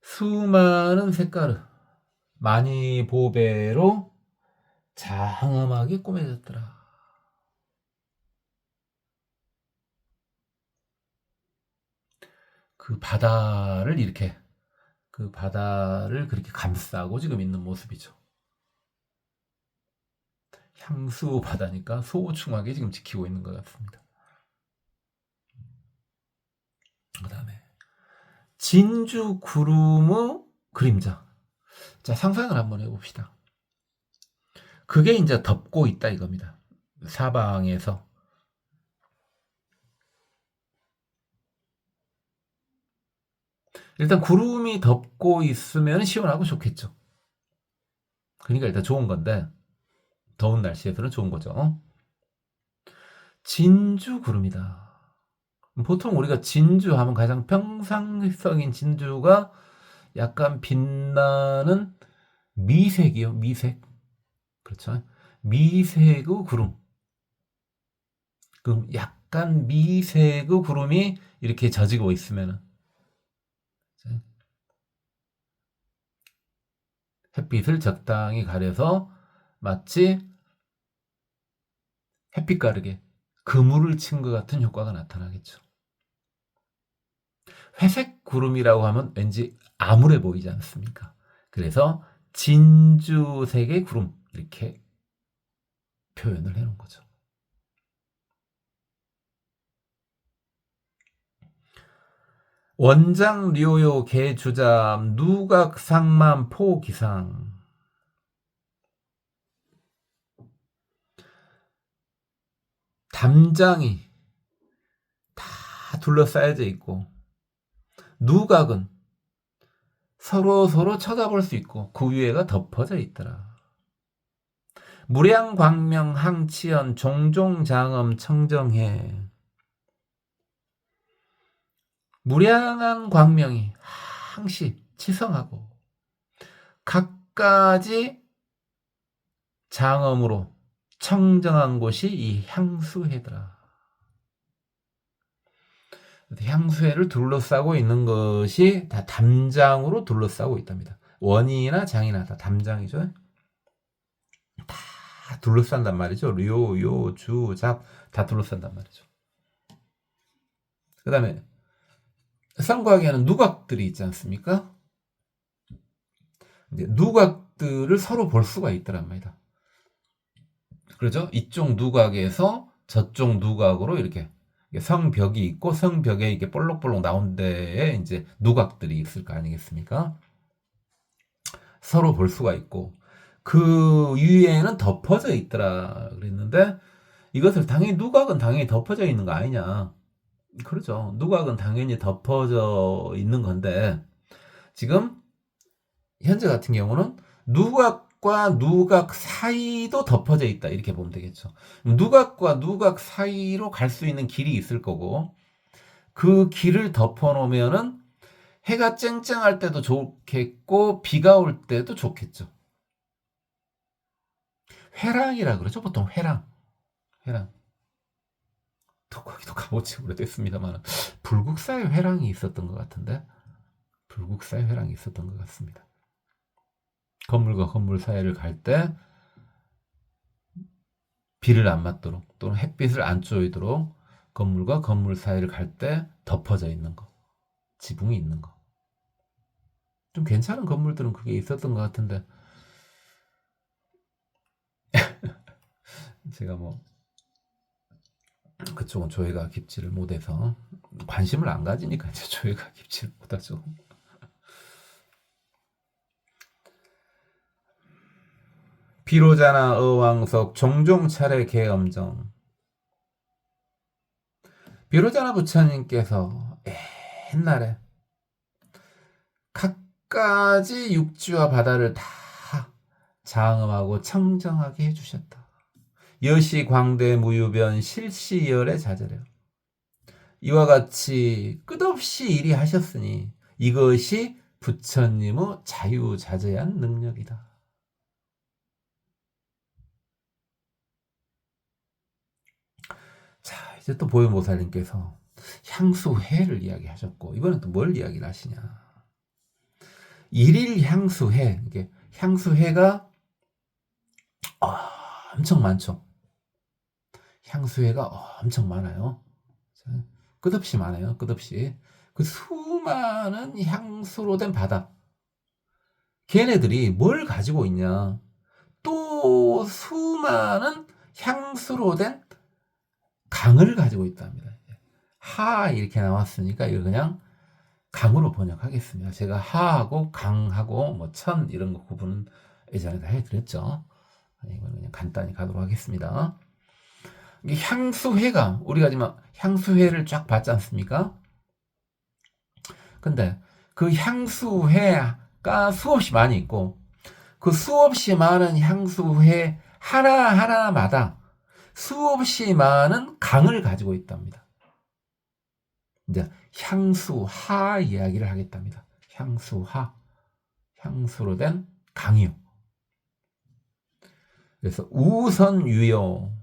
수많은 색깔을 많이 보배로 장엄하게 꾸며졌더라. 그 바다를 그렇게 감싸고 지금 있는 모습이죠. 향수 바다니까 소중하게 지금 지키고 있는 것 같습니다. 그 다음에 진주 구름의 그림자. 자, 상상을 한번 해봅시다. 그게 이제 덮고 있다 이겁니다. 사방에서. 일단 구름이 덮고 있으면 시원하고 좋겠죠. 그러니까 일단 좋은 건데, 더운 날씨에서는 좋은 거죠. 진주구름이다. 보통 우리가 진주하면 가장 평상적인 진주가 약간 빛나는 미색이요. 미색. 그렇죠. 미색의 구름. 그 약간 미색의 구름이 이렇게 젖이고 있으면은 햇빛을 적당히 가려서 마치 햇빛 가르게 그물을 친 것 같은 효과가 나타나겠죠. 회색 구름이라고 하면 왠지 암울해 보이지 않습니까? 그래서 진주색의 구름 이렇게 표현을 해놓은 거죠. 원장 료요 개주잠 누각 상만 포기상. 담장이 다 둘러싸여져 있고 누각은 서로 쳐다볼 수 있고 그 위에가 덮어져 있더라. 무량광명 항치연 종종장엄 청정해. 무량한 광명이 항시 치성하고 각가지 장엄으로 청정한 곳이 이 향수회더라. 향수회를 둘러싸고 있는 것이 다 담장으로 둘러싸고 있답니다. 원이나 장이나 다 담장이죠. 다 둘러싼단 말이죠. 료, 요, 주, 잡 다 둘러싼단 말이죠. 그 다음에 성곽에는 누각들이 있지 않습니까? 이제 누각들을 서로 볼 수가 있더란 말이다. 그렇죠? 이쪽 누각에서 저쪽 누각으로 이렇게 성벽이 있고 성벽에 이렇게 볼록볼록 나온 데에 이제 누각들이 있을 거 아니겠습니까? 서로 볼 수가 있고 그 위에는 덮어져 있더라 그랬는데 이것을 당연히 누각은 당연히 덮어져 있는 거 아니냐? 그렇죠. 누각은 당연히 덮어져 있는 건데 지금 현재 같은 경우는 누각과 누각 사이도 덮어져 있다 이렇게 보면 되겠죠. 누각과 누각 사이로 갈 수 있는 길이 있을 거고 그 길을 덮어놓으면은 해가 쨍쨍할 때도 좋겠고 비가 올 때도 좋겠죠. 회랑이라 그러죠. 보통 회랑. 또 거기도 가보지 오래됐습니다만 불국사에 회랑이 있었던 것 같은데 불국사에 회랑이 있었던 것 같습니다. 건물과 건물 사이를 갈 때 비를 안 맞도록 또는 햇빛을 안 쬐도록 건물과 건물 사이를 갈 때 덮어져 있는 거, 지붕이 있는 거. 좀 괜찮은 건물들은 그게 있었던 것 같은데 제가 뭐 그쪽은 조예가 깊지를 못해서 관심을 안 가지니까 이제 조예가 깊지를 못하죠. 비로자나 어왕석 종종 차례 개엄정. 비로자나 부처님께서 옛날에 갖가지 육지와 바다를 다 장엄하고 청정하게 해주셨다. 여시 광대 무유변 실시열의 자제래요. 이와 같이 끝없이 일이 하셨으니 이것이 부처님의 자유자재한 능력이다. 자, 이제 또 보현보살님께서 향수회를 이야기하셨고 이번엔 또 뭘 이야기를 하시냐. 일일 향수회, 이게 향수회가 엄청 많죠. 향수회가 엄청 많아요. 끝없이 많아요. 끝없이. 그 수많은 향수로 된 바다. 걔네들이 뭘 가지고 있냐. 또 수많은 향수로 된 강을 가지고 있답니다. 하 이렇게 나왔으니까 이거 그냥 강으로 번역하겠습니다. 제가 하하고 강하고 뭐 천 이런 거 구분은 예전에 다 해드렸죠. 이건 그냥 간단히 가도록 하겠습니다. 향수회가 우리가 지금 향수회를 쫙 봤지 않습니까? 근데 그 향수회가 수없이 많이 있고 그 수없이 많은 향수회 하나하나마다 수없이 많은 강을 가지고 있답니다. 이제 향수하 이야기를 하겠답니다. 향수하, 향수로 된 강이요. 그래서 우선유요.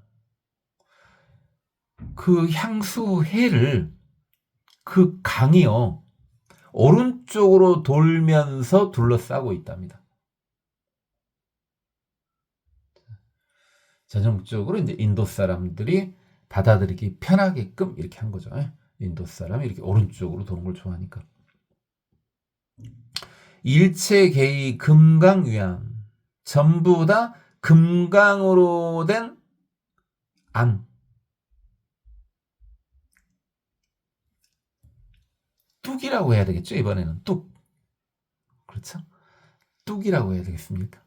그 향수해를 그 강이요 오른쪽으로 돌면서 둘러싸고 있답니다. 전형적으로 이제 인도 사람들이 받아들이기 편하게끔 이렇게 한 거죠. 인도 사람이 이렇게 오른쪽으로 도는 걸 좋아하니까. 일체계의 금강위안, 전부 다 금강으로 된 안, 뚝이라고 해야 되겠죠. 이번에는 뚝. 그렇죠? 뚝이라고 해야 되겠습니까?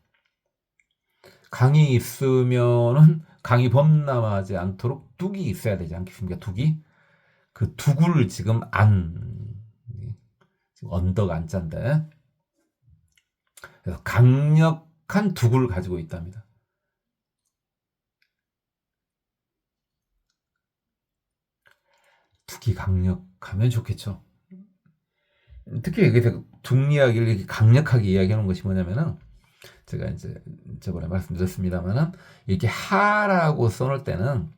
강이 있으면은 강이 범람하지 않도록 뚝이 있어야 되지 않겠습니까? 뚝이. 그 뚝을 지금 지금 언덕 안자인데, 그래서 강력한 뚝을 가지고 있답니다. 뚝이 강력하면 좋겠죠. 특히 여기서 뚝 이야기를 이렇게 강력하게 이야기하는 것이 뭐냐면은, 제가 이제 저번에 말씀드렸습니다만은, 이렇게 하라고 써놓을 때는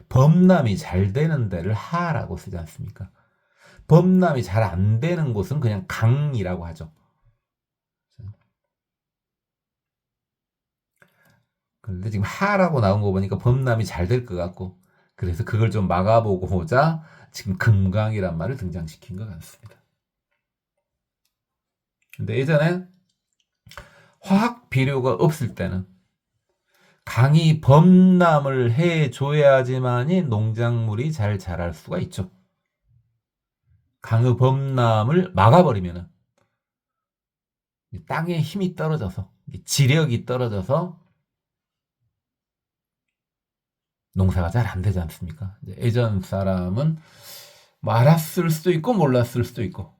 범람이 잘 되는 데를 하라고 쓰지 않습니까? 범람이 잘 안 되는 곳은 그냥 강이라고 하죠. 그런데 지금 하라고 나온 거 보니까 범람이 잘 될 것 같고, 그래서 그걸 좀 막아보고자 지금 금강이란 말을 등장시킨 것 같습니다. 근데 예전에 화학 비료가 없을 때는 강이 범람을 해줘야지만이 농작물이 잘 자랄 수가 있죠. 강의 범람을 막아버리면 땅에 힘이 떨어져서, 지력이 떨어져서 농사가 잘 안 되지 않습니까? 예전 사람은 알았을 수도 있고 몰랐을 수도 있고,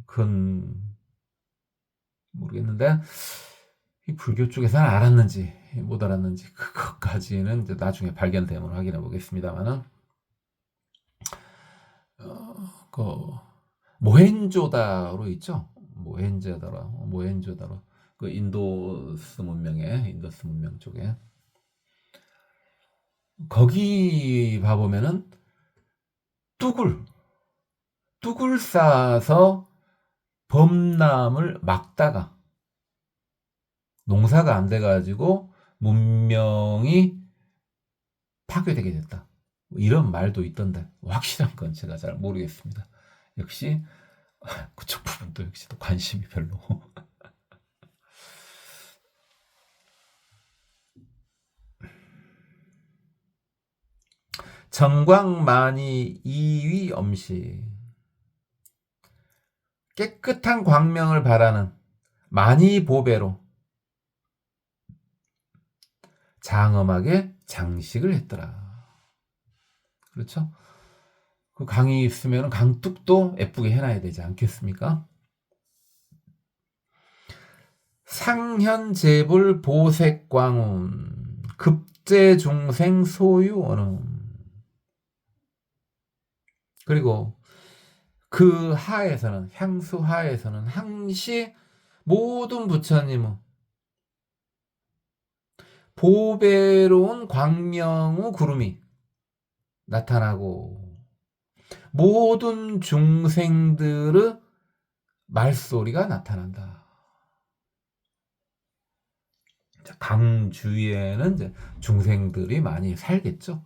그건 모르겠는데, 이 불교 쪽에서는 알았는지 못 알았는지 그것까지는 이제 나중에 발견되면 확인해 보겠습니다만은, 그 모헨조다로 있죠. 모헨조다로 그 인도스 문명 쪽에, 거기 봐보면은 뚝을 쌓아서 범람을 막다가 농사가 안 돼가지고 문명이 파괴되게 됐다. 이런 말도 있던데 확실한 건 제가 잘 모르겠습니다. 역시 그쪽 부분도 역시 또 관심이 별로. 정광만이 이위 엄시. 깨끗한 광명을 바라는 만이 보배로 장엄하게 장식을 했더라. 그렇죠? 그 강이 있으면 강둑도 예쁘게 해놔야 되지 않겠습니까? 상현재불 보색광운 급제중생 소유원음. 그리고 그 하에서는, 향수하에서는 항시 모든 부처님은 보배로운 광명의 구름이 나타나고 모든 중생들의 말소리가 나타난다. 강 주위에는 이제 중생들이 많이 살겠죠.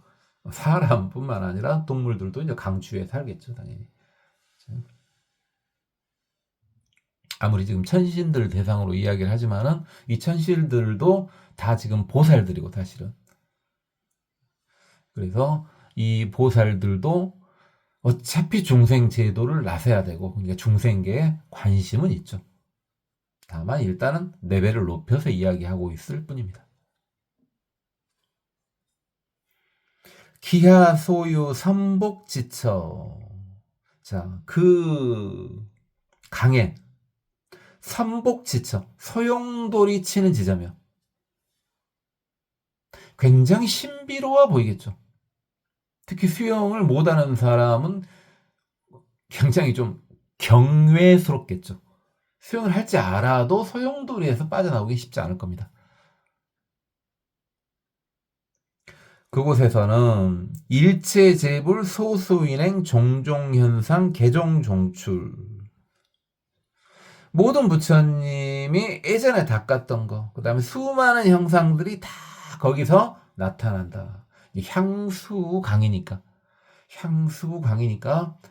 사람뿐만 아니라 동물들도 이제 강 주위에 살겠죠, 당연히. 아무리 지금 천신들 대상으로 이야기를 하지만은 이 천신들도 다 지금 보살들이고, 사실은. 그래서 이 보살들도 어차피 중생 제도를 나서야 되고, 그러니까 중생계에 관심은 있죠. 다만 일단은 레벨을 높여서 이야기하고 있을 뿐입니다. 기하 소유 선복지처. 자, 그 강에 선복지처, 소용돌이 치는 지점이요. 굉장히 신비로워 보이겠죠. 특히 수영을 못하는 사람은 굉장히 좀 경외스럽겠죠. 수영을 할 줄 알아도 소용돌이에서 빠져나오기 쉽지 않을 겁니다. 그곳에서는 일체재불 소수인행 종종현상 개종종출 모든 부처님이 예전에 닦았던 거, 그 다음에 수많은 형상들이 다 거기서 나타난다. 향수강이니까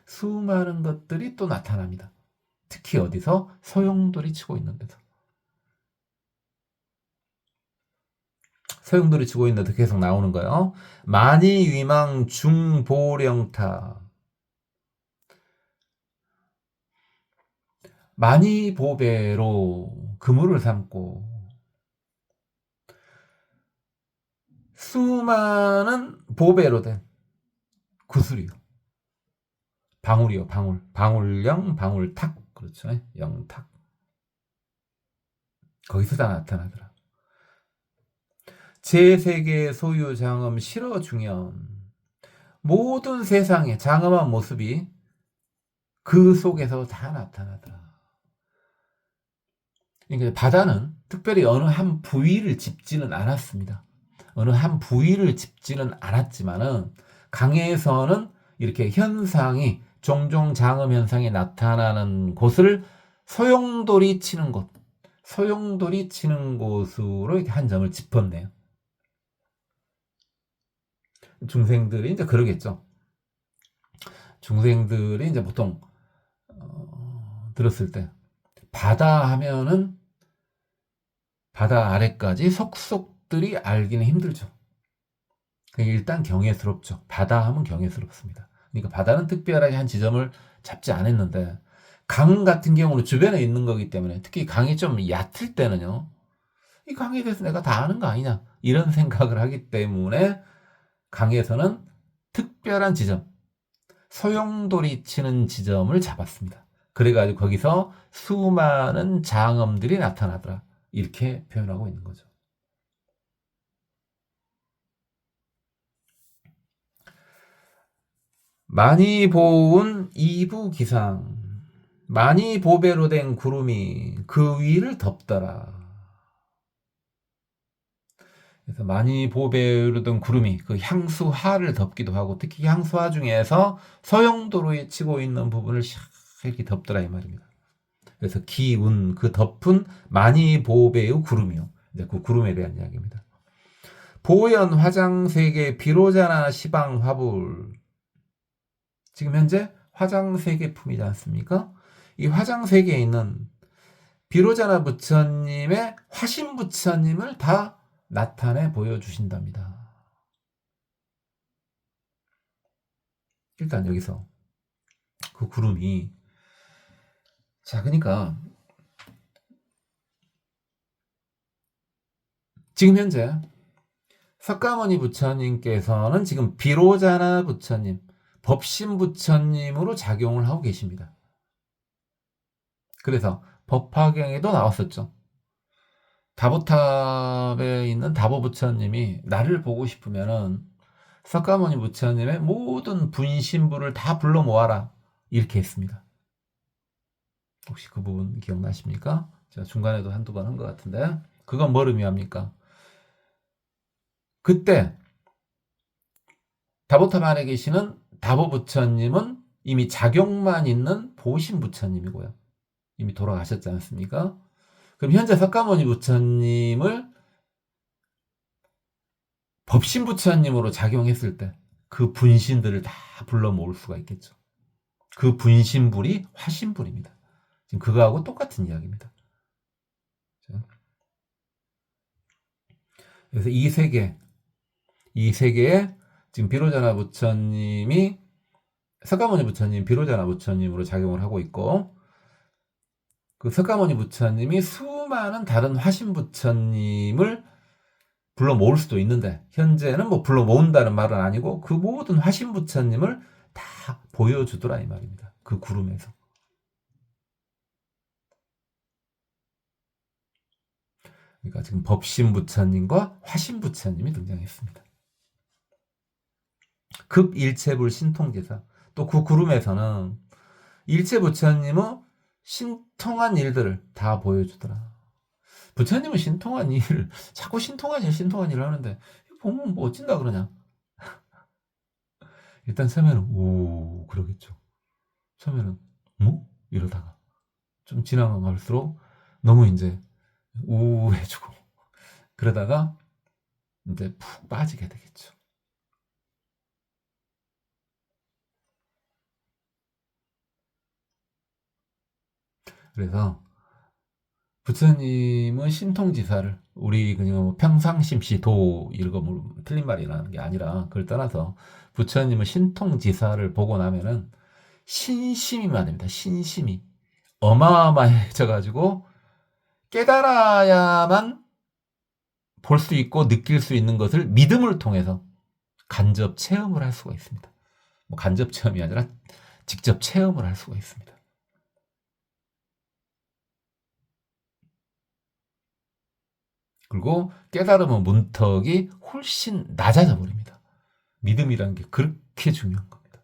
수많은 것들이 또 나타납니다. 특히 어디서? 소용돌이 치고 있는 데서. 소용돌이 치고 있는 데도 계속 나오는 거예요. 만이위망 중보령타. 만이보배로 그물을 삼고 수많은 보배로 된 구슬이요. 방울이요, 방울. 방울령, 방울탁. 그렇죠. 영탁. 거기서 다 나타나더라. 제3계 소유 장엄 실어 중연. 모든 세상의 장엄한 모습이 그 속에서 다 나타나더라. 그러니까 바다는 특별히 어느 한 부위를 짚지는 않았습니다. 어느 한 부위를 짚지는 않았지만은 강에서는 이렇게 현상이 종종 장엄 현상이 나타나는 곳을 소용돌이 치는 곳, 소용돌이 치는 곳으로 이렇게 한 점을 짚었네요. 중생들이 이제 그러겠죠. 중생들이 이제 보통 들었을 때 바다 하면은 바다 아래까지 속속들이 알기는 힘들죠. 일단 경외스럽죠. 바다 하면 경외스럽습니다. 그러니까 바다는 특별하게 한 지점을 잡지 않았는데 강 같은 경우는 주변에 있는 거기 때문에 특히 강이 좀 얕을 때는요. 이 강에 대해서 내가 다 아는 거 아니냐 이런 생각을 하기 때문에 강에서는 특별한 지점, 소용돌이 치는 지점을 잡았습니다. 그래가지고 거기서 수많은 장엄들이 나타나더라. 이렇게 표현하고 있는 거죠. 많이 보운 이부기상 많이 보배로 된 구름이 그 위를 덮더라. 그래서 많이 보배로 된 구름이 그 향수화를 덮기도 하고 특히 향수화 중에서 서영도로에 치고 있는 부분을 이렇게 덮더라 이 말입니다. 그래서 기운 그 덮은 많이 보배의 구름이요. 이제 그 구름에 대한 이야기입니다. 보현 화장세계 비로자나 시방 화불 지금 현재 화장세계품이지 않습니까? 이 화장세계에 있는 비로자나 부처님의 화신 부처님을 다 나타내 보여주신답니다. 일단 여기서 그 구름이 그러니까 지금 현재 석가모니 부처님께서는 지금 비로자나 부처님, 법신 부처님으로 작용을 하고 계십니다. 그래서 법화경에도 나왔었죠. 다보탑에 있는 다보 부처님이 나를 보고 싶으면은 석가모니 부처님의 모든 분신부를 다 불러 모아라 이렇게 했습니다. 혹시 그 부분 기억나십니까? 제가 중간에도 한두 번 한 것 같은데 그건 뭘 의미합니까? 그때 다보탑 안에 계시는 다보 부처님은 이미 작용만 있는 보신 부처님이고요. 이미 돌아가셨지 않습니까? 그럼 현재 석가모니 부처님을 법신 부처님으로 작용했을 때 그 분신들을 다 불러 모을 수가 있겠죠. 그 분신불이 화신불입니다. 지금 그거하고 똑같은 이야기입니다. 그래서 이 세계에 지금 비로자나 부처님이 석가모니 부처님, 비로자나 부처님으로 작용을 하고 있고 그 석가모니 부처님이 수많은 다른 화신 부처님을 불러 모을 수도 있는데 현재는 뭐 불러 모은다는 말은 아니고 그 모든 화신 부처님을 다 보여주더라 이 말입니다. 그 구름에서. 그러니까 지금 법신부처님과 화신부처님이 등장했습니다. 급일체불 신통지사. 또 그 구름에서는 일체부처님은 신통한 일들을 다 보여주더라. 부처님은 신통한 일, 자꾸 신통한 일을 하는데 보면 뭐 어찐다 그러냐. 일단 처음에는 오 그러겠죠. 처음에는 뭐? 이러다가 좀 지나갈수록 너무 이제 우해지고 그러다가 이제 푹 빠지게 되겠죠. 그래서 부처님은 신통지사를 우리 그냥 뭐 평상심시도 이거 뭐 틀린 말이라는 게 아니라 그걸 떠나서 부처님은 신통지사를 보고 나면은 신심이만 됩니다. 신심이 어마어마해져 가지고 깨달아야만 볼 수 있고 느낄 수 있는 것을 믿음을 통해서 간접 체험을 할 수가 있습니다. 뭐 간접 체험이 아니라 직접 체험을 할 수가 있습니다. 그리고 깨달음의 문턱이 훨씬 낮아져 버립니다. 믿음이라는 게 그렇게 중요한 겁니다.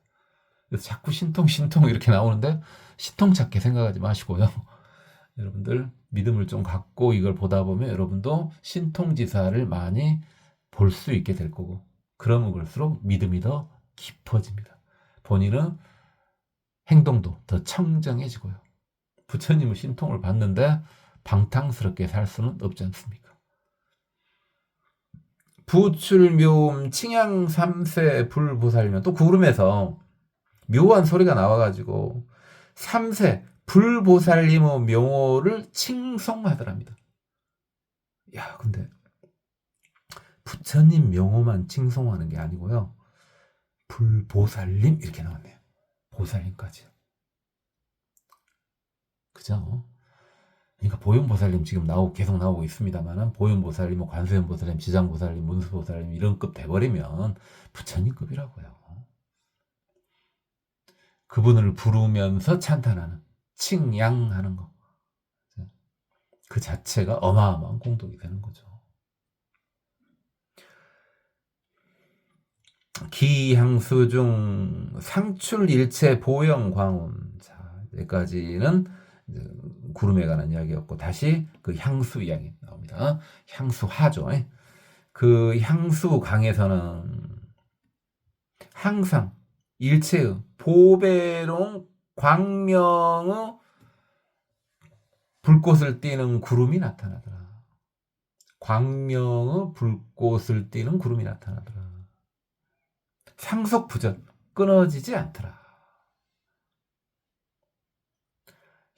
그래서 자꾸 신통 이렇게 나오는데 신통찮게 생각하지 마시고요. 여러분들 믿음을 좀 갖고 이걸 보다 보면 여러분도 신통지사를 많이 볼 수 있게 될 거고 그러면 그럴수록 믿음이 더 깊어집니다. 본인은 행동도 더 청정해지고요. 부처님은 신통을 받는데 방탕스럽게 살 수는 없지 않습니까? 부출묘음 칭양 3세 불보살이면 또 구름에서 묘한 소리가 나와가지고 3세 불보살님의 명호를 칭송하더랍니다. 야, 근데 부처님 명호만 칭송하는 게 아니고요. 불보살님 이렇게 나왔네요. 보살님까지. 그죠? 그러니까 보현보살님 지금 계속 나오고 있습니다만은 보현보살님, 관세음보살님, 지장보살님, 문수보살님 이런 급 돼버리면 부처님급이라고요. 그분을 부르면서 찬탄하는, 칭양하는 거. 그 자체가 어마어마한 공덕이 되는 거죠. 기향수중 상출일체 보영광운. 자, 여기까지는 구름에 관한 이야기였고 다시 그 향수 이야기 나옵니다. 향수화죠. 그 향수강에서는 항상 일체의 보배롱 광명의 불꽃을 띠는 구름이 나타나더라. 광명의 불꽃을 띠는 구름이 나타나더라. 상속부전 끊어지지 않더라.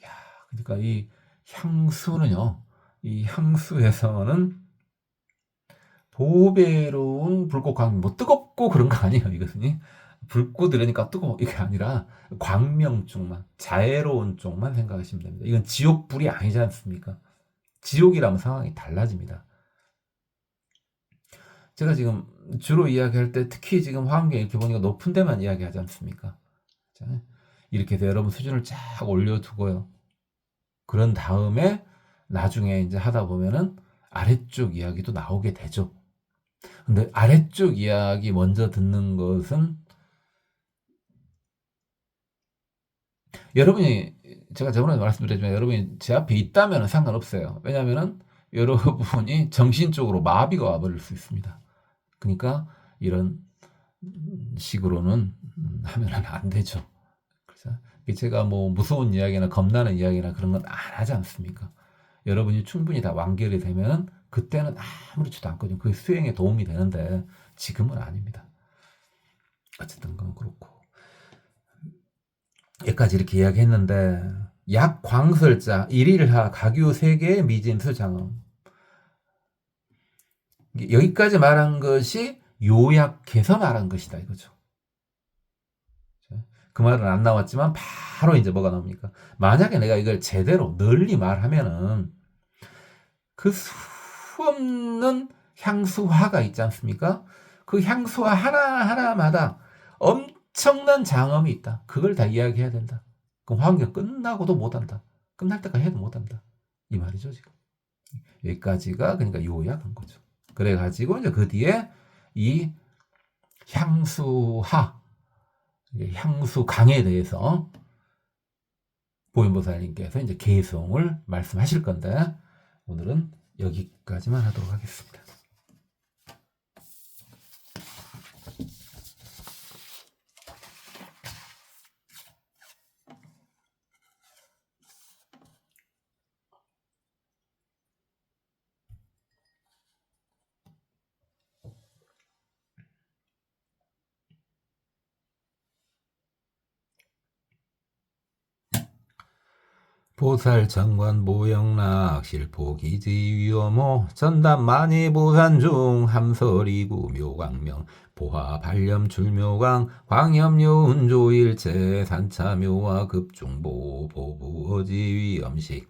야, 그러니까 이 향수는요. 이 향수에서는 보배로운 불꽃 광명, 뭐 뜨겁고 그런 거 아니에요. 이것은 불꽃 이러니까 뜨거워 이게 아니라 광명 쪽만, 자애로운 쪽만 생각하시면 됩니다. 이건 지옥불이 아니지 않습니까? 지옥이라면 상황이 달라집니다. 제가 지금 주로 이야기할 때 특히 지금 화엄경 이렇게 보니까 높은 데만 이야기하지 않습니까? 이렇게 해서 여러분 수준을 쫙 올려두고요. 그런 다음에 나중에 이제 하다 보면은 아래쪽 이야기도 나오게 되죠. 근데 아래쪽 이야기 먼저 듣는 것은 여러분이 제가 저번에 말씀드렸지만 여러분이 제 앞에 있다면 상관없어요. 왜냐하면 여러분이 정신적으로 마비가 와버릴 수 있습니다. 그러니까 이런 식으로는 하면 안 되죠. 그래서 제가 뭐 무서운 이야기나 겁나는 이야기나 그런 건 안 하지 않습니까? 여러분이 충분히 다 완결이 되면 그때는 아무렇지도 않거든요. 그게 수행에 도움이 되는데 지금은 아닙니다. 어쨌든 그건 그렇고 여기까지 이렇게 이야기했는데 약광설자 일일하 가규 세계의 미진수 장엄 여기까지 말한 것이 요약해서 말한 것이다 이거죠. 그 말은 안 나왔지만 바로 이제 뭐가 나옵니까? 만약에 내가 이걸 제대로 널리 말하면은 그 수없는 향수화가 있지 않습니까? 그 향수화 하나하나마다 엄청난 장엄이 있다. 그걸 다 이야기해야 된다. 그럼 화엄경 끝나고도 못한다. 끝날 때까지 해도 못한다. 이 말이죠 지금. 여기까지가 그러니까 요약한 거죠. 그래가지고 이제 그 뒤에 이 향수하, 향수강에 대해서 보현보살님께서 이제 개성을 말씀하실 건데 오늘은 여기까지만 하도록 하겠습니다. 보살 정관 모영락 실포 기지 위험호 전담 만이 보산 중 함설이구 묘광명 보화 발염 출묘광 광염요 운조일체 산차 묘화 급중보 보부어지 위험식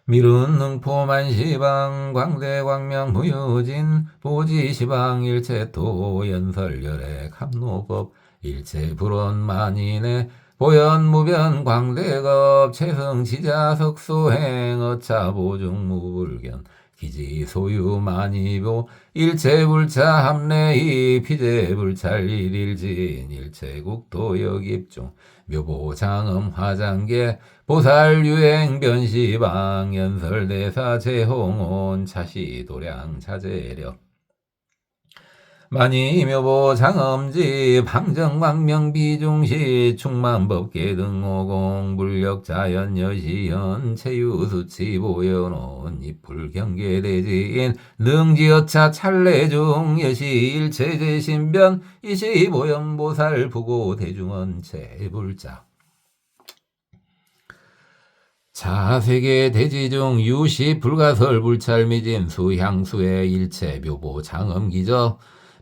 미룬 능포 만시방 광대 광명 무효진 보지 시방 일체토 연설열애 감노법 일체 불원 만인의 보현무변 광대급 최승지자 석소행 어차보중 무불견 기지소유 만이보 일체불차 함내이 피제불찰 일일진 일체국도역입중 묘보장음 화장계 보살유행 변시방 연설대사 제홍온 차시도량 차제력 만이묘보 장엄지 방정광명 비중시 충만법계 등오공 불력자연 여시연 체유수치 보여놓은 이불경계대지인 능지여차 찰래중 여시일체제신변 이시보연보살 부고 대중언체 불자 자세계 대지중 유시 불가설 불찰미진수 향수의 일체 묘보 장엄기저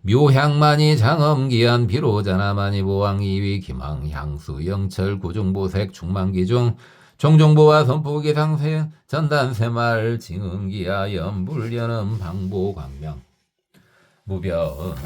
묘향만이 장엄기한 비로자나만이 보왕 이위 기망 향수 영철 구중보색 충만기중 종종보와 선포기 상세 전단 새말 징응기야 연불연음 방보광명 무변보살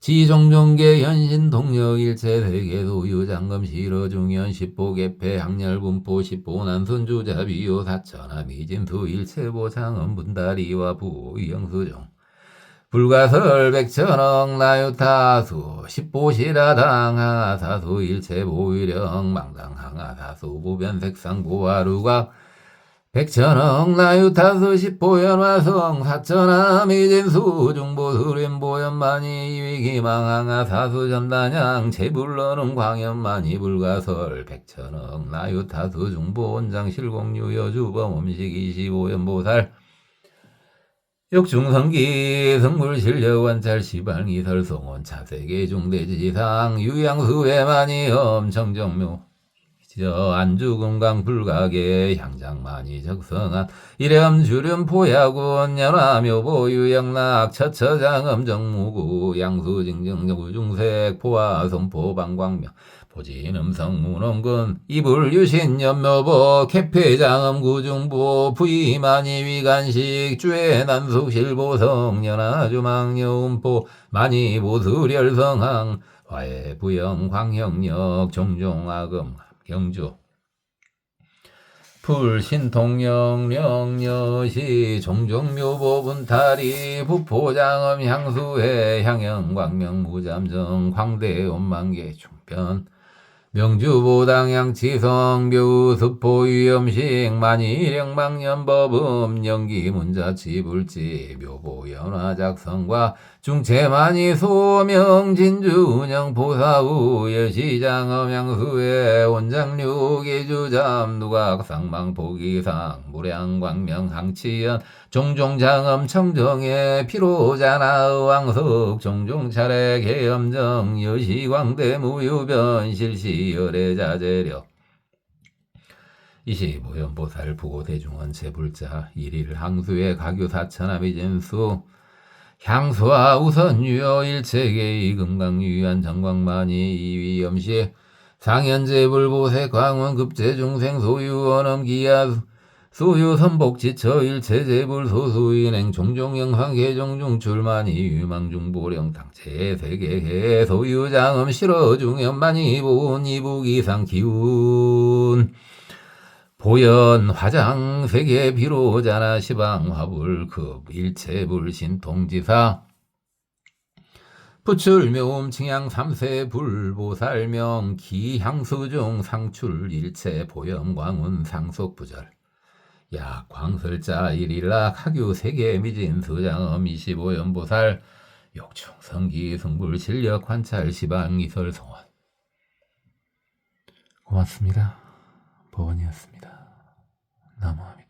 지종종계 현신 동력 일체 세계도 유장금 실어중연 십보 개폐 학렬 분포 십보 난선주자 비요 사천하 미진수 일체보 장엄 분다리와 부영수종 불가설 백천억 나유타수 십보 시라당 하사수 일체보 위령 망당 항하사수 보변색상 보화루각 백천억 나유타수 십보연화성 사천하 미진수 중보수림보연만이 위기망항하 사수점단양 제불러는 광연만이 불가설 백천억 나유타수 중보원장 실공유여주범 음식 25연보살 육중성기 성불실력원찰 시발이설송원 차세계 중대지상 유양수회만이 엄청정묘 안주금강 불가계 향장만이 적성한 이렴 주렴 포야군 연화묘보 유영락 처처장엄 정무구 양수징정 구중색 포화 선포 방광명 보진음성 문원군 이불 유신 연묘보 개폐장엄 구중보 부이만이 위간식 주의 난숙 실보성 연화주망여운포 많이 보수렬성항 화해 부영 광형력 종종아금 경주 불신통령령여시 종종묘보분탈이 부포장엄 향수회 향영광명 무잠정 광대온만계 중변 명주보당양치성 묘수포위엄식 만일영망연법음 연기문자치불지 묘보연화작성과 중체만이 소명진주운영 보사우 여시장엄 향수회 원장류기주잠 누각상망포기상 무량광명 항치연 종종장엄 청정의 피로자나 의왕석 종종차례 계엄정 여시광대 무유변 실시열애자재력 이시보연보살 부고대중원 제불자 일일 항수의 가교사천하 미진수 향수와 우선유여 일체계의 금강유한 정광만이 이위엄시 상현제불보색 광원급제중생 소유원엄기야 소유선복지처 일체재불 소수인행 종종영상 개종중 출만이 유망중보령탕체 세계해 소유장음 실어중연만이 본 이북이상 기운 보연 화장 세계 비로자나 시방 화불급 일체불신 통지사 부출묘음 칭양 3세 불보살명 기향수중 상출 일체 보염광운 상속부절 야 광설자 일일락 하규 세계 미진 수장엄 25연보살 욕충 성기 성불 실력 관찰 시방 이설 성원. 고맙습니다. 보원이었습니다. 나무아미